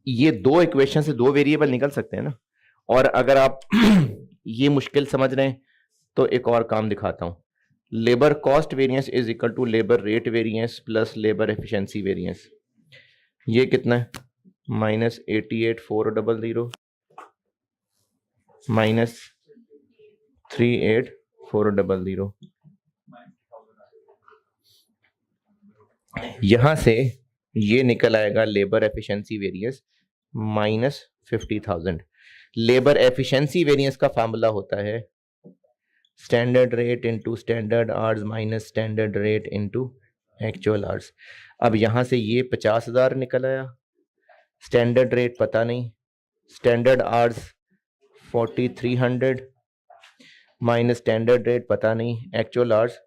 ये दो इक्वेशन से दो वेरिएबल निकल सकते हैं ना। और अगर आप ये मुश्किल समझ रहे हैं तो एक और काम दिखाता हूं। Labour cost variance is equal to labour rate variance plus labour efficiency variance. ये कितना है? -88,400 -38,400। यहां से ये निकल आएगा labour efficiency variance -50,000। Labour efficiency variance का फॉर्मूला होता है standard rate into standard hours minus standard rate into actual hours. अब यहां से ये 50,000 निकल आया, स्टैंडर्ड रेट पता नहीं, standard hours 4300 minus standard rate पता नहीं, एक्चुअल आवर्स।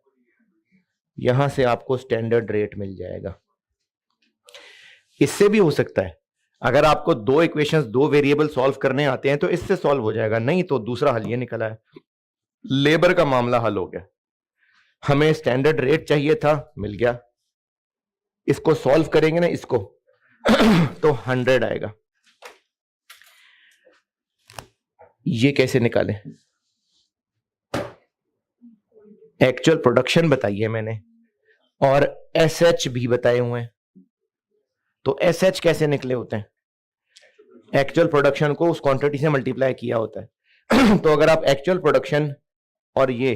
यहां से आपको स्टैंडर्ड रेट मिल जाएगा। इससे भी हो सकता है, अगर आपको दो इक्वेशंस दो वेरिएबल सॉल्व करने आते हैं तो इससे सॉल्व हो जाएगा, नहीं तो दूसरा हल ये निकला है। लेबर का मामला हल हो गया, हमें स्टैंडर्ड रेट चाहिए था, मिल गया। इसको सॉल्व करेंगे ना इसको तो 100 आएगा। ये कैसे निकालें? एक्चुअल प्रोडक्शन बताई है मैंने और एसएच भी बताए हुए हैं, तो एसएच कैसे निकले होते हैं? एक्चुअल प्रोडक्शन को उस क्वांटिटी से मल्टीप्लाई किया होता है तो अगर आप एक्चुअल प्रोडक्शन और ये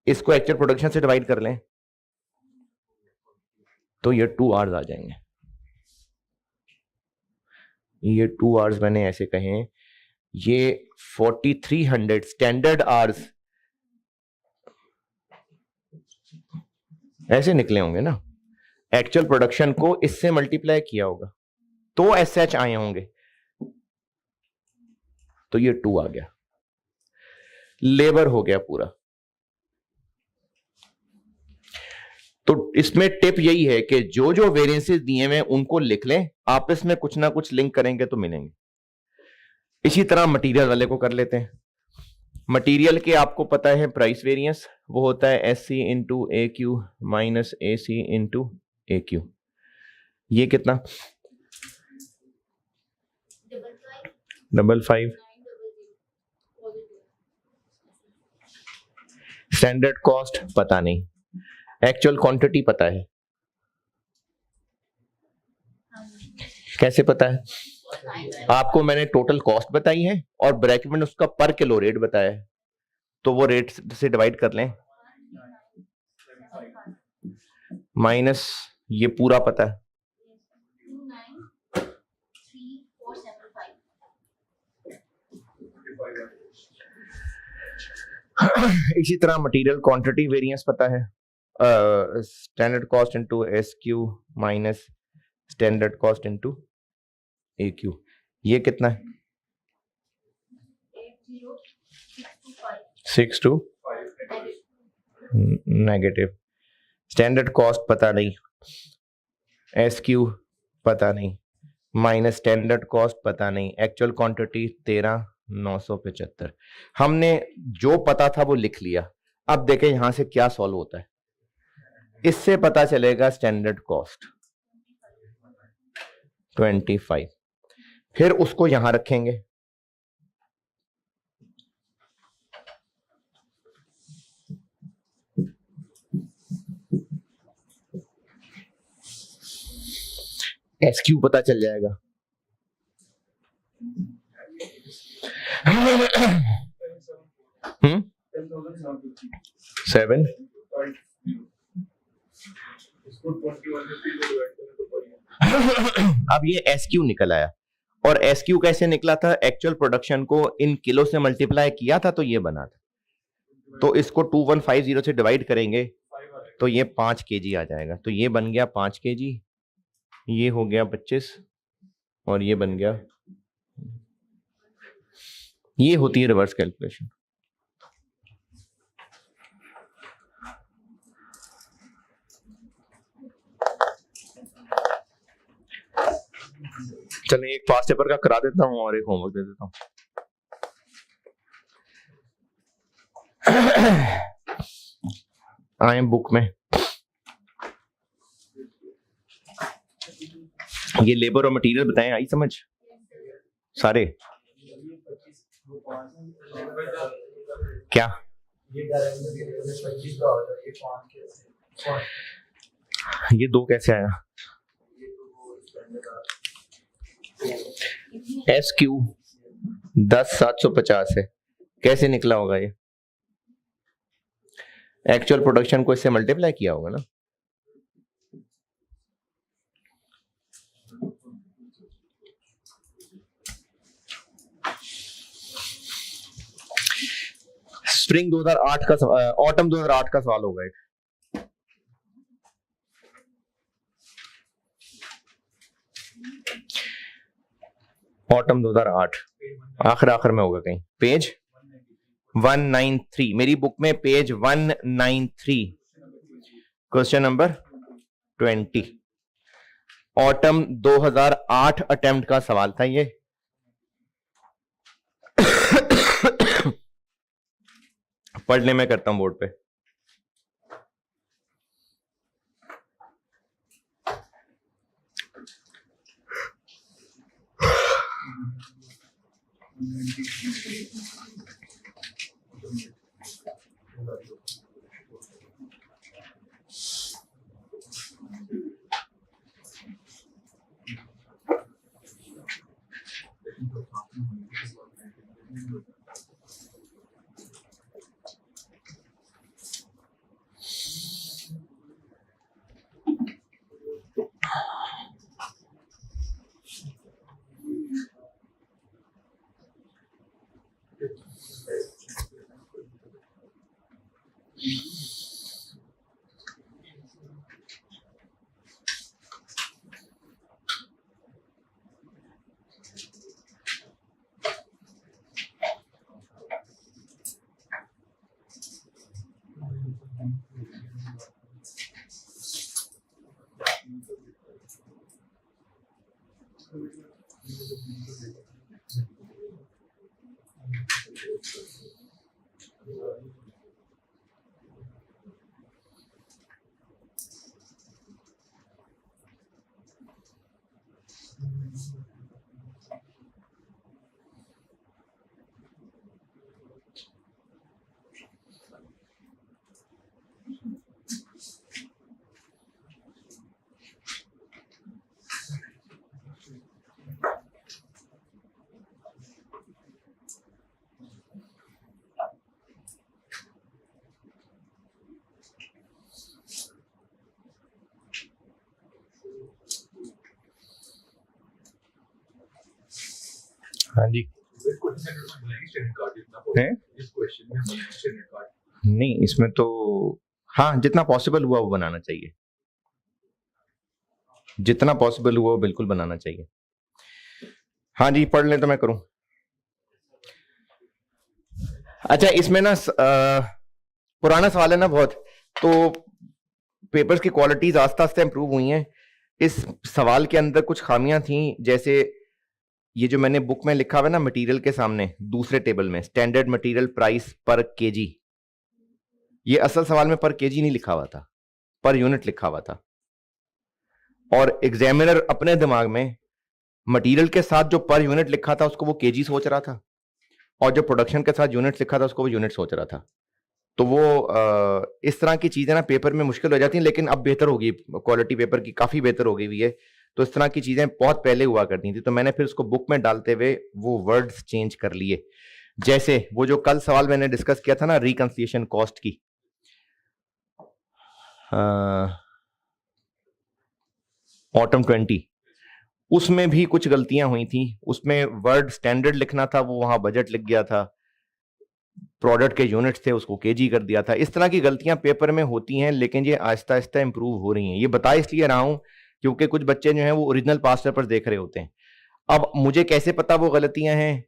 इसको एक्चुअल प्रोडक्शन से डिवाइड कर लें तो ये 2 आवर्स आ जाएंगे। ये 2 आवर्स मैंने ऐसे कहे, ये 4300 स्टैंडर्ड आवर्स ऐसे निकले होंगे ना। एक्चुअल प्रोडक्शन को इससे मल्टीप्लाई किया होगा तो एसएच आए होंगे, तो ये 2 आ गया। लेबर हो गया पूरा। तो इसमें टिप यही है कि जो जो वेरिएंसेस दिए हुए उनको लिख लें, आपस में कुछ ना कुछ लिंक करेंगे तो मिलेंगे। इसी तरह मटेरियल वाले को कर लेते हैं। मटेरियल के आपको पता है प्राइस वेरिएंस, वो होता है एससी इंटू ए क्यू माइनस ए सी इंटू ए क्यू। ये कितना? 55। स्टैंडर्ड कॉस्ट पता नहीं, एक्चुअल क्वांटिटी पता है। कैसे पता है? आपको मैंने टोटल कॉस्ट बताई है और ब्रैकेट में उसका पर किलो रेट बताया है, तो वो रेट से डिवाइड कर लें, माइनस ये पूरा पता है। इसी तरह मटेरियल क्वांटिटी वेरिएंस पता है, standard cost into S Q minus standard cost into A Q. ये कितना है? 625 नेगेटिव। स्टैंडर्ड कॉस्ट पता नहीं, एस क्यू पता नहीं, माइनस स्टैंडर्ड कॉस्ट पता नहीं, एक्चुअल क्वांटिटी 13,975। हमने जो पता था वो लिख लिया। अब देखें यहां से क्या सॉल्व होता है। इससे पता चलेगा स्टैंडर्ड कॉस्ट 25, फिर उसको यहां रखेंगे, एस क्यू पता चल जाएगा। हम्म 7। अब ये एस क्यू निकल आया, और एस क्यू कैसे निकला था? एक्चुअल प्रोडक्शन को इन किलो से मल्टीप्लाई किया था तो ये बना था। तो इसको 2150 से डिवाइड करेंगे तो ये 5 kg आ जाएगा। तो ये बन गया 5 kg, ये हो गया 25 और ये बन गया। ये होती है रिवर्स कैलकुलेशन। चलिए एक फास्ट पेपर का करा देता हूं और एक होमवर्क दे देता हूं। आए बुक में ये लेबर और मटेरियल बताएं, आई समझ सारे? क्या ये दो कैसे आया? एस क्यू 10,750 है, कैसे निकला होगा ये? एक्चुअल प्रोडक्शन को इससे मल्टीप्लाई किया होगा ना। स्प्रिंग 2008 का ऑटम 2008 का सवाल होगा एक। ऑटम 2008 आखिर में होगा कहीं, पेज 193, मेरी बुक में page 193, question number 20, autumn 2008 attempt का सवाल था ये। पढ़ने में करता हूं बोर्ड पे। हाँ जी है? नहीं इसमें तो हाँ जितना पॉसिबल हुआ वो बनाना चाहिए, जितना पॉसिबल हुआ वो बिल्कुल बनाना चाहिए। हाँ जी पढ़ ले तो मैं करूं। अच्छा इसमें ना पुराना सवाल है ना बहुत, तो पेपर्स की क्वालिटीज आस्ते आस्ते इंप्रूव हुई हैं। इस सवाल के अंदर कुछ खामियां थी, जैसे ये जो मैंने बुक में लिखा हुआ है ना मटेरियल के सामने दूसरे टेबल में स्टैंडर्ड मटेरियल प्राइस पर केजी, ये असल सवाल में पर केजी नहीं लिखा हुआ था, पर यूनिट लिखा हुआ था। और एग्जामिनर अपने दिमाग में मटेरियल के साथ जो पर यूनिट लिखा था उसको वो केजी सोच रहा था, और जो प्रोडक्शन के साथ यूनिट लिखा था उसको वो यूनिट सोच रहा था। तो वो इस तरह की चीजें ना पेपर में मुश्किल हो जाती हैं, लेकिन अब बेहतर होगी, क्वालिटी पेपर की काफी बेहतर हो गई हुई है। तो इस तरह की चीजें बहुत पहले हुआ करती थी, तो मैंने फिर उसको बुक में डालते हुए वो वर्ड्स चेंज कर लिए। जैसे वो जो कल सवाल मैंने डिस्कस किया था ना रिकंसिलिएशन कॉस्ट की, ऑटम 20, उसमें भी कुछ गलतियां हुई थी। उसमें वर्ड स्टैंडर्ड लिखना था, वो वहां बजट लिख गया था, प्रोडक्ट के यूनिट्स थे उसको केजी कर दिया था। इस तरह की गलतियां पेपर में होती हैं, लेकिन ये आहिस्ता आहिस्ता इंप्रूव हो रही हैं। ये बता इसलिए रहा हूं क्योंकि कुछ बच्चे जो हैं वो ओरिजिनल पास्ट पेपर देख रहे होते हैं। अब मुझे कैसे पता वो गलतियां हैं?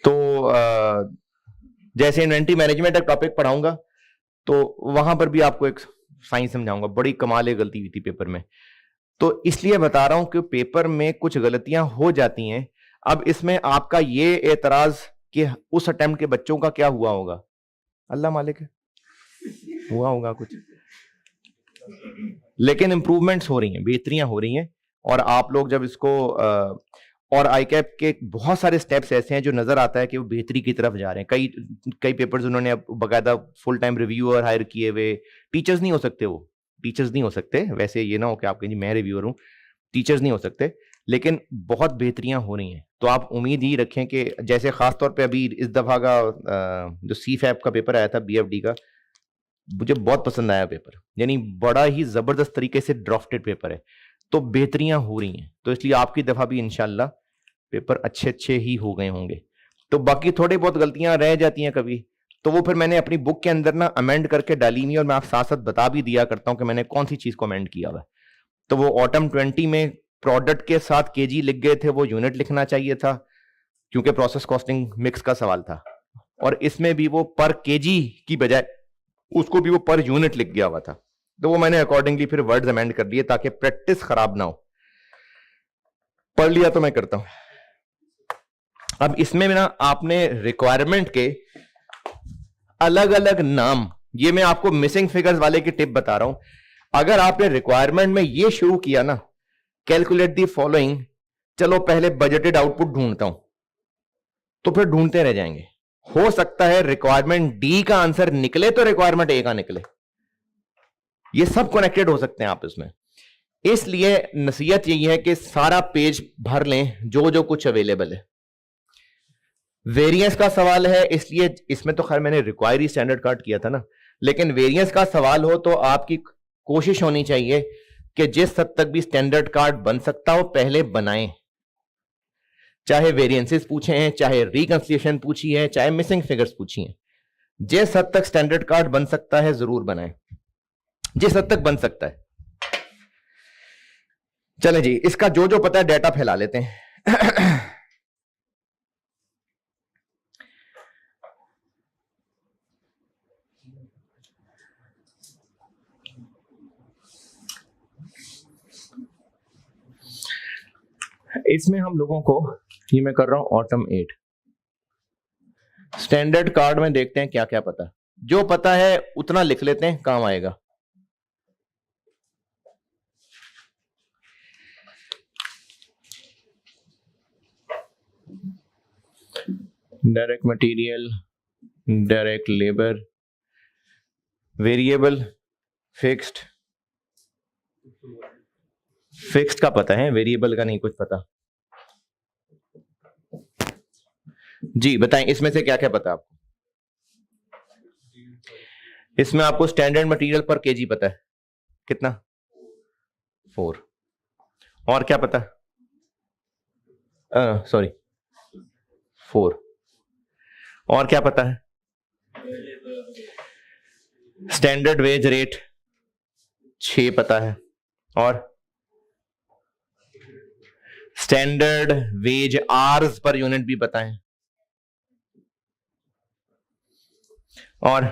तो जैसे इन्वेंट्री मैनेजमेंट का टॉपिक पढ़ाऊंगा तो वहां पर भी आपको एक साइंस समझाऊंगा, बड़ी कमाल गलती हुई थी पेपर में। तो इसलिए बता रहा हूं कि पेपर में कुछ गलतियां हो जाती हैं। अब इसमें आपका ये एतराज कि उस अटेम्प्ट के बच्चों का क्या हुआ होगा, अल्लाह मालिक है, हुआ होगा कुछ। लेकिन इंप्रूवमेंट्स हो रही हैं, बेहतरियां हो रही हैं। और आप लोग जब इसको और आईकैप के बहुत सारे स्टेप्स ऐसे हैं जो नजर आता है कि वो बेहतरी की तरफ जा रहे हैं। कई पेपर्स उन्होंने अब बाकायदा फुल टाइम रिव्यूअर हायर किए हुए, टीचर्स नहीं हो सकते, वो टीचर्स नहीं हो सकते, वैसे ये ना हो कि आप कहें मैं रिव्यूअर हूँ, टीचर्स नहीं हो सकते, लेकिन बहुत बेहतरियां हो रही हैं। तो आप उम्मीद ही रखें कि जैसे खासतौर पे अभी इस दफा का जो CFAP का पेपर आया था, BFD का, मुझे बहुत पसंद आया पेपर, यानी बड़ा ही जबरदस्त तरीके से ड्राफ्टेड पेपर है। तो बेहतरियां हो रही हैं, तो इसलिए आपकी दफा भी इंशाल्लाह पेपर अच्छे अच्छे ही हो गए होंगे। तो बाकी थोड़ी बहुत गलतियां रह जाती हैं कभी, तो वो फिर मैंने अपनी बुक के अंदर ना अमेंड करके डाली हुई, और मैं आप साथ साथ बता भी दिया करता हूं कि मैंने कौन सी चीज को अमेंड किया हुआ है। तो वो ऑटम 20 में प्रोडक्ट के साथ केजी लिख गए थे, वो यूनिट लिखना चाहिए था क्योंकि प्रोसेस कॉस्टिंग मिक्स का सवाल था, और इसमें भी वो पर केजी की बजाय उसको भी वो पर यूनिट लिख गया हुआ था। तो वो मैंने अकॉर्डिंगली फिर वर्ड्स अमेंड कर दिए ताकि प्रैक्टिस खराब ना हो। पढ़ लिया तो मैं करता हूं। अब इसमें ना आपने रिक्वायरमेंट के अलग अलग नाम, ये मैं आपको मिसिंग फिगर्स वाले की टिप बता रहा हूं। अगर आपने रिक्वायरमेंट में ये शुरू किया ना, कैलकुलेट दी फॉलोइंग, चलो पहले बजटेड आउटपुट ढूंढता हूं, तो फिर ढूंढते रह जाएंगे। हो सकता है रिक्वायरमेंट डी का आंसर निकले तो रिक्वायरमेंट ए का निकले, ये सब कनेक्टेड हो सकते हैं आपस में। इसलिए नसीहत यही है कि सारा पेज भर लें जो जो कुछ अवेलेबल है। वेरिएंस का सवाल है, इसलिए इसमें तो खैर मैंने रिक्वायरी स्टैंडर्ड कार्ड किया था ना, लेकिन वेरिएंस का सवाल हो तो आपकी कोशिश होनी चाहिए कि जिस हद तक भी स्टैंडर्ड कार्ड बन सकता हो पहले बनाएं। चाहे वेरिएंसेस पूछे हैं, चाहे रिकंसिलिएशन पूछी है, चाहे मिसिंग फिगर्स पूछी हैं, जिस हद तक स्टैंडर्ड कार्ड बन सकता है जरूर बनाएं, जिस हद तक बन सकता है। चलें जी, इसका जो जो पता है डाटा फैला लेते हैं। इसमें हम लोगों को, ये मैं कर रहा हूं ऑटम 8 स्टैंडर्ड कार्ड में, देखते हैं क्या क्या पता, जो पता है उतना लिख लेते हैं, काम आएगा। Direct material, direct labour, variable, fixed. Fixed का पता है, वेरिएबल का नहीं कुछ पता। जी बताएं, इसमें से क्या क्या पता आपको? इसमें आपको स्टैंडर्ड मटेरियल पर केजी पता है कितना? 4। और क्या पता है? सॉरी 4। और क्या पता है? स्टैंडर्ड वेज रेट 6 पता है, और standard wage hours per unit भी पता है, और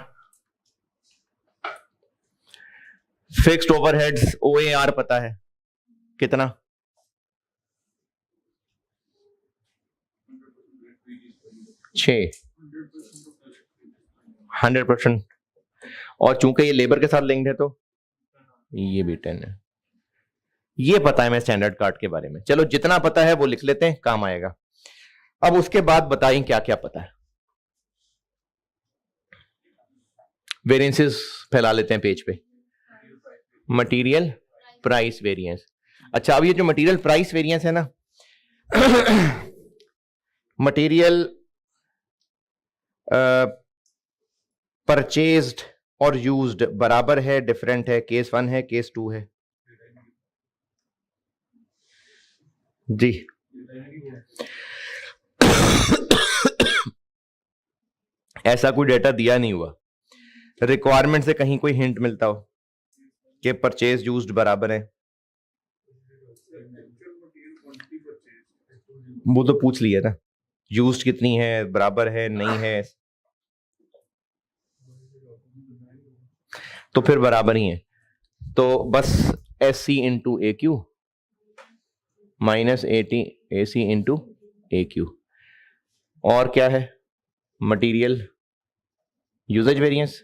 फिक्स्ड ओवरहेड्स OAR पता है कितना? 6। 100%। और चूंकि ये लेबर के साथ लिंक्ड है तो ये भी 10 है। ये पता है मैं स्टैंडर्ड कार्ड के बारे में। चलो जितना पता है वो लिख लेते हैं, काम आएगा। अब उसके बाद बताइए क्या क्या पता है। वेरिएंसेस फैला लेते हैं पेज पे। Material price variance. अच्छा, अब ये जो मटेरियल प्राइस वेरिएंस है ना, मटेरियल परचेज्ड और यूज्ड बराबर है, डिफरेंट है, केस 1 है, केस 2 है? जी ऐसा कोई डेटा दिया नहीं हुआ, रिक्वायरमेंट से कहीं कोई हिंट मिलता हो कि परचेज यूज्ड बराबर है? वो तो पूछ लिया ना, यूज्ड कितनी है, बराबर है, नहीं है, तो फिर बराबर ही है। तो बस SC into AQ minus AC into AQ। और क्या है? Material usage variance,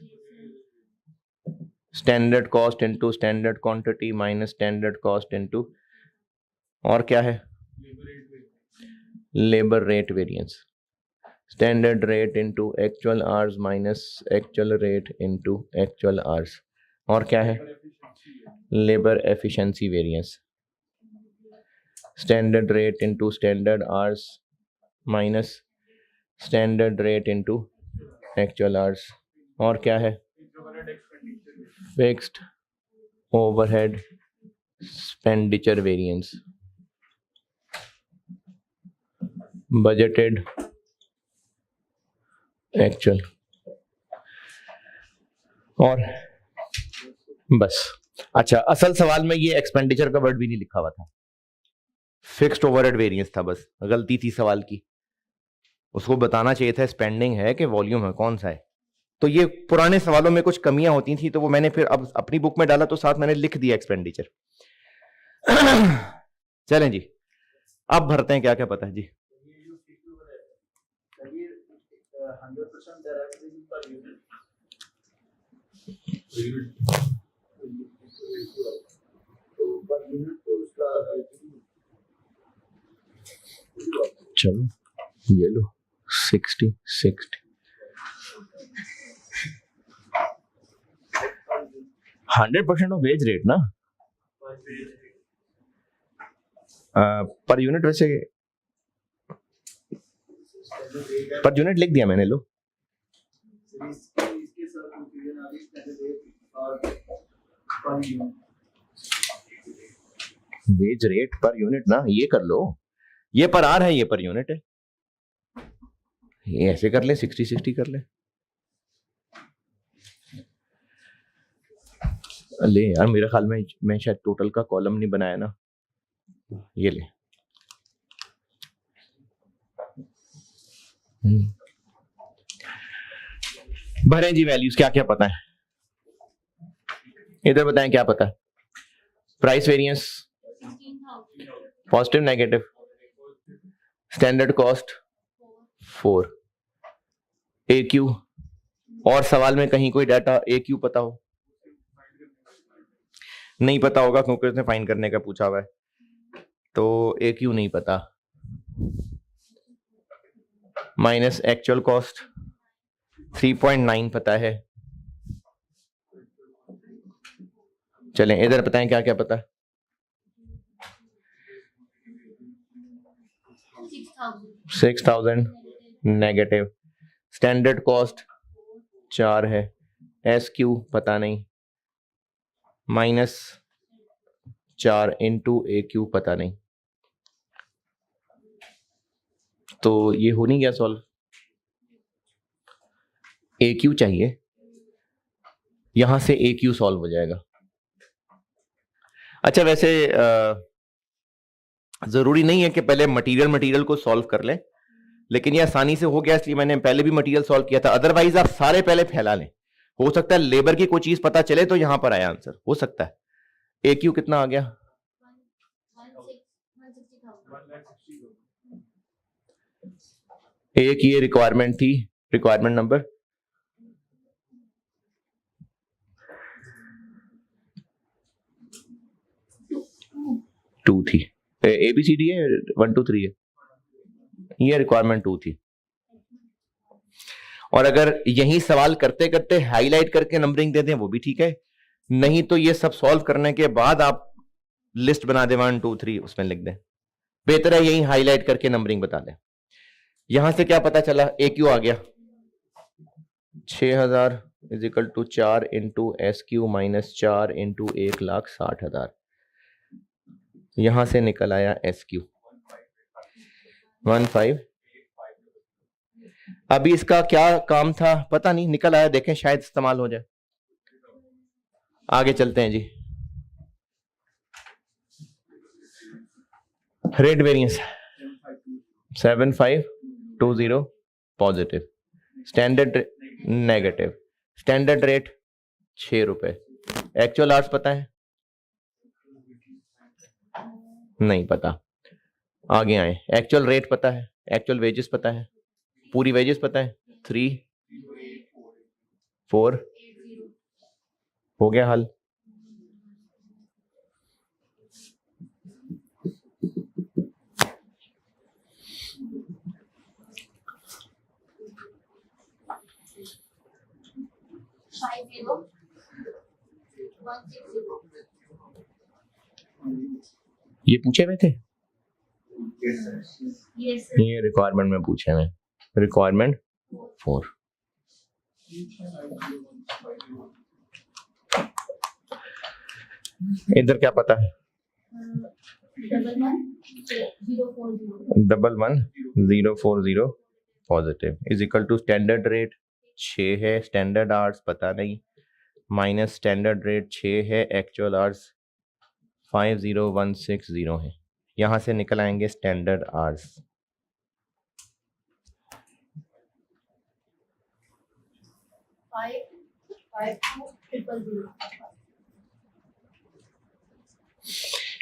standard cost into standard quantity minus standard cost into, और क्या है, labour rate variance, standard rate into actual hours minus actual rate into actual hours, और क्या है, labour efficiency variance, standard rate into standard hours minus standard rate into actual hours, और क्या है, fixed overhead expenditure variance, budgeted actual, और बस। अच्छा, असल सवाल में ये एक्सपेंडिचर का वर्ड भी नहीं लिखा हुआ था, फिक्स्ड ओवरहेड वेरिएंस था, बस गलती थी सवाल की, उसको बताना चाहिए था स्पेंडिंग है कि वॉल्यूम है, कौन सा है। तो ये पुराने सवालों में कुछ कमियां होती थी, तो वो मैंने फिर अब अपनी बुक में डाला, तो साथ मैंने लिख दिया एक्सपेंडिचर। चलें जी, अब भरते हैं क्या क्या पता है जी। चलो ये लो 60 100% ऑफ वेज रेट ना, पर यूनिट, वैसे पर यूनिट लिख दिया मैंने, लो। वेज रेट पर यूनिट ना, ये कर लो, ये पर आर है, ये पर यूनिट है, ये ऐसे कर ले, 60 कर ले, ले यार, मेरे ख्याल में मैं शायद टोटल का कॉलम नहीं बनाया ना, ये ले। भरें जी वैल्यूज, क्या क्या पता है इधर बताएं, क्या पता है, price variance, positive negative, standard cost 4, ए क्यू, और सवाल में कहीं कोई डाटा ए क्यू पता हो, नहीं पता होगा क्योंकि उसने फाइन करने का पूछा हुआ है, तो ए क्यू नहीं पता, माइनस एक्चुअल कॉस्ट 3.9 पता है। चलें इधर बताएं क्या क्या पता है, 6,000 नेगेटिव, स्टैंडर्ड कॉस्ट 4 है, एस क्यू पता नहीं, माइनस 4 इंटू ए क्यू पता नहीं, तो ये हो नहीं गया सॉल्व, ए क्यू चाहिए, यहां से ए क्यू सॉल्व हो जाएगा। अच्छा, वैसे जरूरी नहीं है कि पहले मटेरियल को सॉल्व कर लें, लेकिन ये आसानी से हो गया इसलिए मैंने पहले भी मटेरियल सॉल्व किया था, अदरवाइज आप सारे पहले फैला लें, हो सकता है लेबर की कोई चीज पता चले तो यहां पर आया आंसर, हो सकता है। ए क्यू कितना आ गया, एक ये रिक्वायरमेंट थी, रिक्वायरमेंट नंबर 2 थी, ए बी सी डी है, 1 2 3 है, ये रिक्वायरमेंट 2 थी। और अगर यही सवाल करते करते हाईलाइट करके नंबरिंग दे दें वो भी ठीक है, नहीं तो ये सब सॉल्व करने के बाद आप लिस्ट बना दें 1 2 3, उसमें लिख दें, बेहतर है यही हाईलाइट करके नंबरिंग बता दें। यहां से क्या पता चला, ए क्यू आ गया 6,000 is equal to 4 into S Q minus 4 into 1,60,000, यहां से निकल आया एस क्यू 15। अभी इसका क्या काम था पता नहीं, निकल आया, देखें शायद इस्तेमाल हो जाए। आगे चलते हैं जी, rate variance 7520 positive, standard negative, standard rate 6 रुपए, एक्चुअल आवर्स पता है, नहीं पता, आगे आए, एक्चुअल रेट पता है, एक्चुअल वेजेस पता है, पूरी वेजेस पता है 3 4 हो गया हल? ये पूछे हुए थे? ये रिक्वायरमेंट में पूछे हुए, रिक्वायरमेंट 4। इधर क्या पता है? 111040 positive is equal to standard rate 6 है, स्टैंडर्ड आवर्स पता नहीं, माइनस स्टैंडर्ड रेट 6 है, एक्चुअल आवर्स 50160 है। यहां से निकल आएंगे स्टैंडर्ड आवर्स।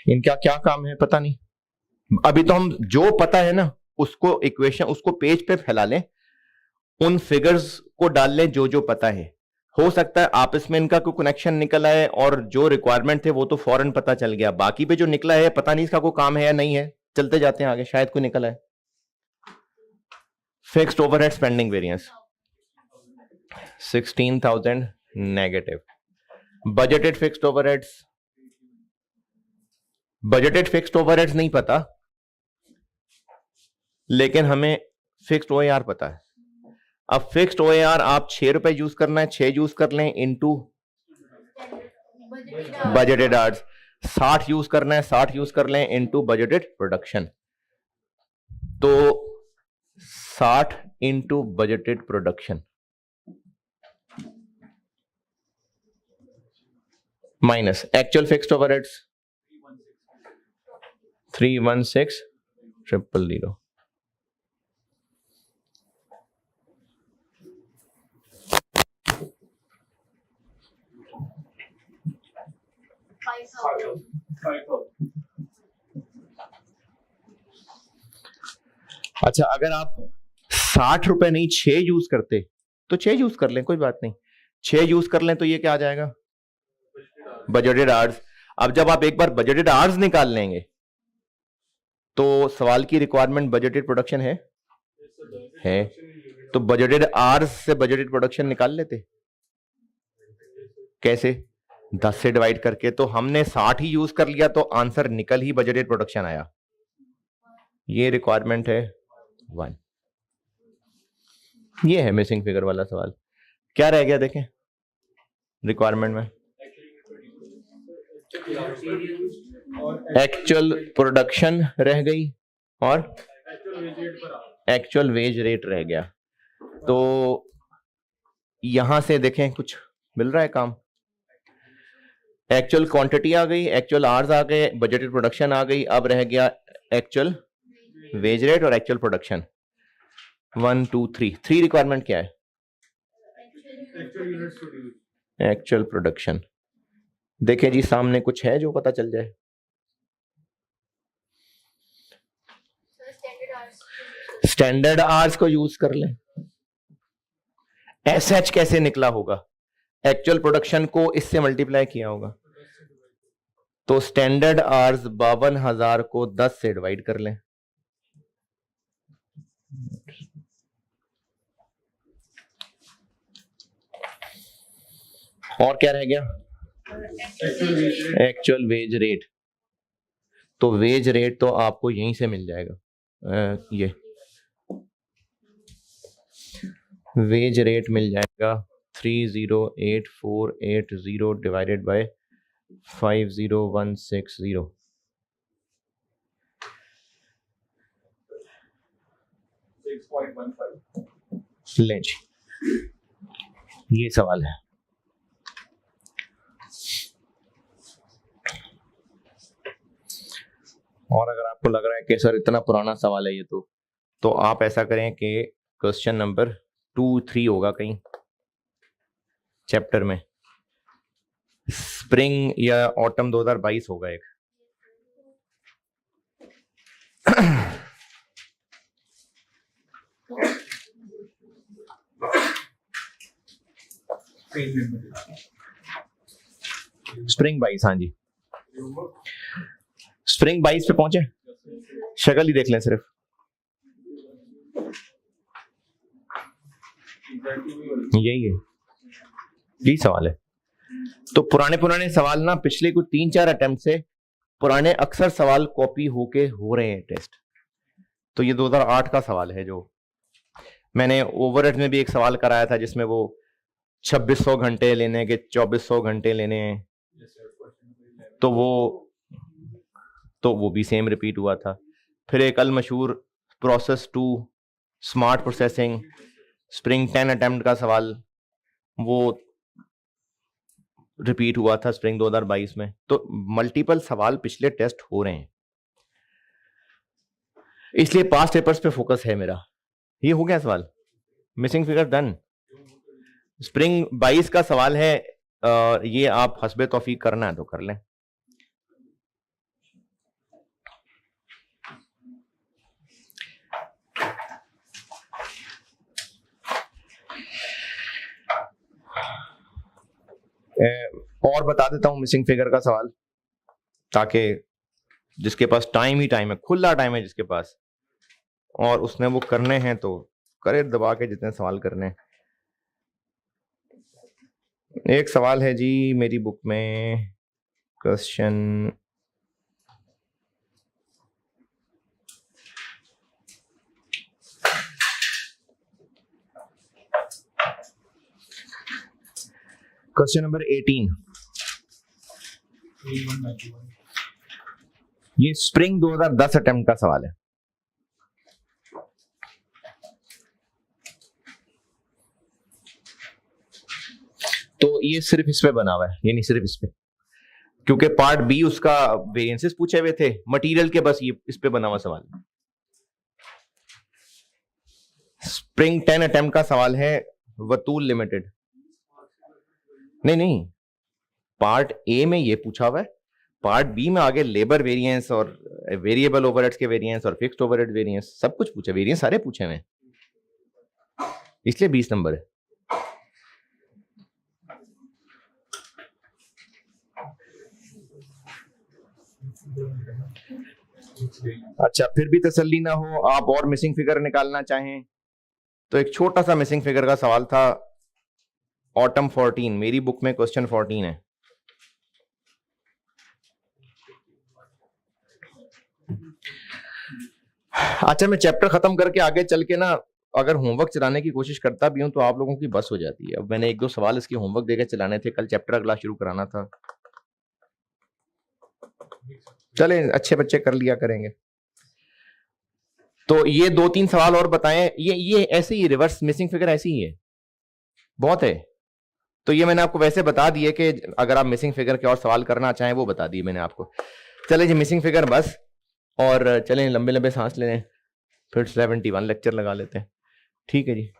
इनका क्या काम है पता नहीं। अभी तो हम जो पता है ना उसको इक्वेशन, उसको पेज पे फैला लें, उन फिगर्स को डाल लें जो जो पता है। हो सकता है आपस में इनका कोई कनेक्शन निकल आए और जो रिक्वायरमेंट थे वो तो फौरन पता चल गया, बाकी पे जो निकला है पता नहीं इसका कोई काम है या नहीं है। चलते जाते हैं आगे, शायद कोई निकल आए। Fixed overhead spending variance 16,000 negative. Budgeted fixed overheads, budgeted fixed overheads नहीं पता, लेकिन हमें फिक्स्ड ओएआर पता है। अब फिक्स्ड ओएआर आप 6 रुपए यूज करना है, 6 यूज कर लें इनटू बजटेड आवर्स। 60 यूज करना है, 60 यूज कर लें इनटू बजटेड प्रोडक्शन। तो 60 into budgeted production minus actual fixed overheads 316,000। अच्छा, अगर आप 60 रुपए नहीं 6 यूज करते तो 6 यूज कर लें, कोई बात नहीं। 6 यूज कर लें तो ये क्या आ जाएगा? Budgeted hours. अब जब आप एक बार बजटेड आवर्स निकाल लेंगे तो सवाल की रिक्वायरमेंट बजटेड प्रोडक्शन है। तो बजटेड आवर्स से बजटेड प्रोडक्शन निकाल लेते। कैसे? 10 से डिवाइड करके। तो हमने 60 ही यूज कर लिया तो आंसर निकल ही बजटेड प्रोडक्शन आया। ये रिक्वायरमेंट है 1। ये है मिसिंग फिगर वाला सवाल। क्या रह गया देखें रिक्वायरमेंट में? एक्चुअल प्रोडक्शन रह गई और एक्चुअल वेज रेट रह गया। तो यहां से देखें कुछ मिल रहा है काम। एक्चुअल क्वांटिटी आ गई, एक्चुअल आवर्स आ गए, बजटेड प्रोडक्शन आ गई। अब रह गया एक्चुअल वेज रेट और एक्चुअल प्रोडक्शन। 1 2 3 रिक्वायरमेंट क्या है? Actual production. देखें जी सामने कुछ है जो पता चल जाए। स्टैंडर्ड आवर्स को यूज कर लें। एसएच कैसे निकला होगा? एक्चुअल प्रोडक्शन को इससे मल्टीप्लाई किया होगा। तो स्टैंडर्ड आवर्स 52,000 को 10 से डिवाइड कर लें। और क्या रह गया? Actual wage rate. तो वेज रेट तो आपको यहीं से मिल जाएगा। ये वेज रेट मिल जाएगा 308,480 डिवाइडेड बाय 50160। लें जी, ये सवाल है। और अगर आपको लग रहा है कि सर इतना पुराना सवाल है ये, तो आप ऐसा करें कि क्वेश्चन नंबर 2-3 होगा कहीं चैप्टर में, स्प्रिंग या ऑटम 2022 होगा एक। स्प्रिंग 22, हाँ जी, स्प्रिंग 22 पे पहुंचे, शक्ल ही देख लें सिर्फ। यही है, यही सवाल है। तो पुराने सवाल ना, पिछले कुछ 3-4 अटेम्प्ट से पुराने अक्सर सवाल कॉपी होके हो रहे हैं टेस्ट। तो ये 2008 का सवाल है, जो मैंने ओवरहेड में भी एक सवाल कराया था जिसमें वो 2600 घंटे लेने के 2400 घंटे लेने हैं, तो वो भी सेम रिपीट हुआ था। फिर एक अल मशहूर process 2 smart processing spring 10 attempt का सवाल, वो रिपीट हुआ था स्प्रिंग 2022 में। तो मल्टीपल सवाल पिछले टेस्ट हो रहे हैं, इसलिए पास्ट पेपर्स पे फोकस है मेरा। ये हो गया सवाल, मिसिंग फिगर डन। स्प्रिंग 22 का सवाल है, ये आप हस्बे तौफीक करना है तो कर लें। और बता देता हूं मिसिंग फिगर का सवाल, ताकि जिसके पास टाइम ही टाइम है, खुला टाइम है जिसके पास, और उसने वो करने हैं तो करे दबा के जितने सवाल करने हैं। एक सवाल है जी मेरी बुक में, क्वेश्चन नंबर 18, ये स्प्रिंग 2010 अटेम्प्ट का सवाल है। तो ये सिर्फ इस पे बना हुआ है, ये नहीं सिर्फ इस पे, क्योंकि पार्ट बी उसका वेरिएंसेस पूछे हुए थे मटेरियल के, बस ये इस पे बना हुआ सवाल। स्प्रिंग 10 अटेम्प्ट का सवाल है, वतूल लिमिटेड। नहीं, पार्ट ए में ये पूछा हुआ है, पार्ट बी में आगे लेबर वेरिएंस और वेरिएबल ओवरहेड्स के वेरिएंस और फिक्स्ड ओवरहेड वेरिएंस सब कुछ पूछे, वेरिएंस सारे पूछे हुए, इसलिए 20 नंबर है। अच्छा, फिर भी तसल्ली ना हो, आप और मिसिंग फिगर निकालना चाहें तो एक छोटा सा मिसिंग फिगर का सवाल था, ऑटम 14, मेरी बुक में क्वेश्चन 14 है। अच्छा, मैं चैप्टर खत्म करके आगे चल के ना अगर होमवर्क चलाने की कोशिश करता भी हूं तो आप लोगों की बस हो जाती है। अब मैंने 1-2 सवाल इसके होमवर्क देकर चलाने थे, कल चैप्टर अगला शुरू कराना था। चले, अच्छे बच्चे कर लिया करेंगे। तो ये 2-3 सवाल और बताएं, ये ऐसे ही रिवर्स मिसिंग फिगर ऐसी ही है, बहुत है। तो ये मैंने आपको वैसे बता दिए कि अगर आप मिसिंग फिगर के और सवाल करना चाहें वो बता दिए मैंने आपको। चले जी मिसिंग फिगर बस, और चलें लंबे लंबे सांस ले लें, फिर 71 लेक्चर लगा लेते हैं। ठीक है जी।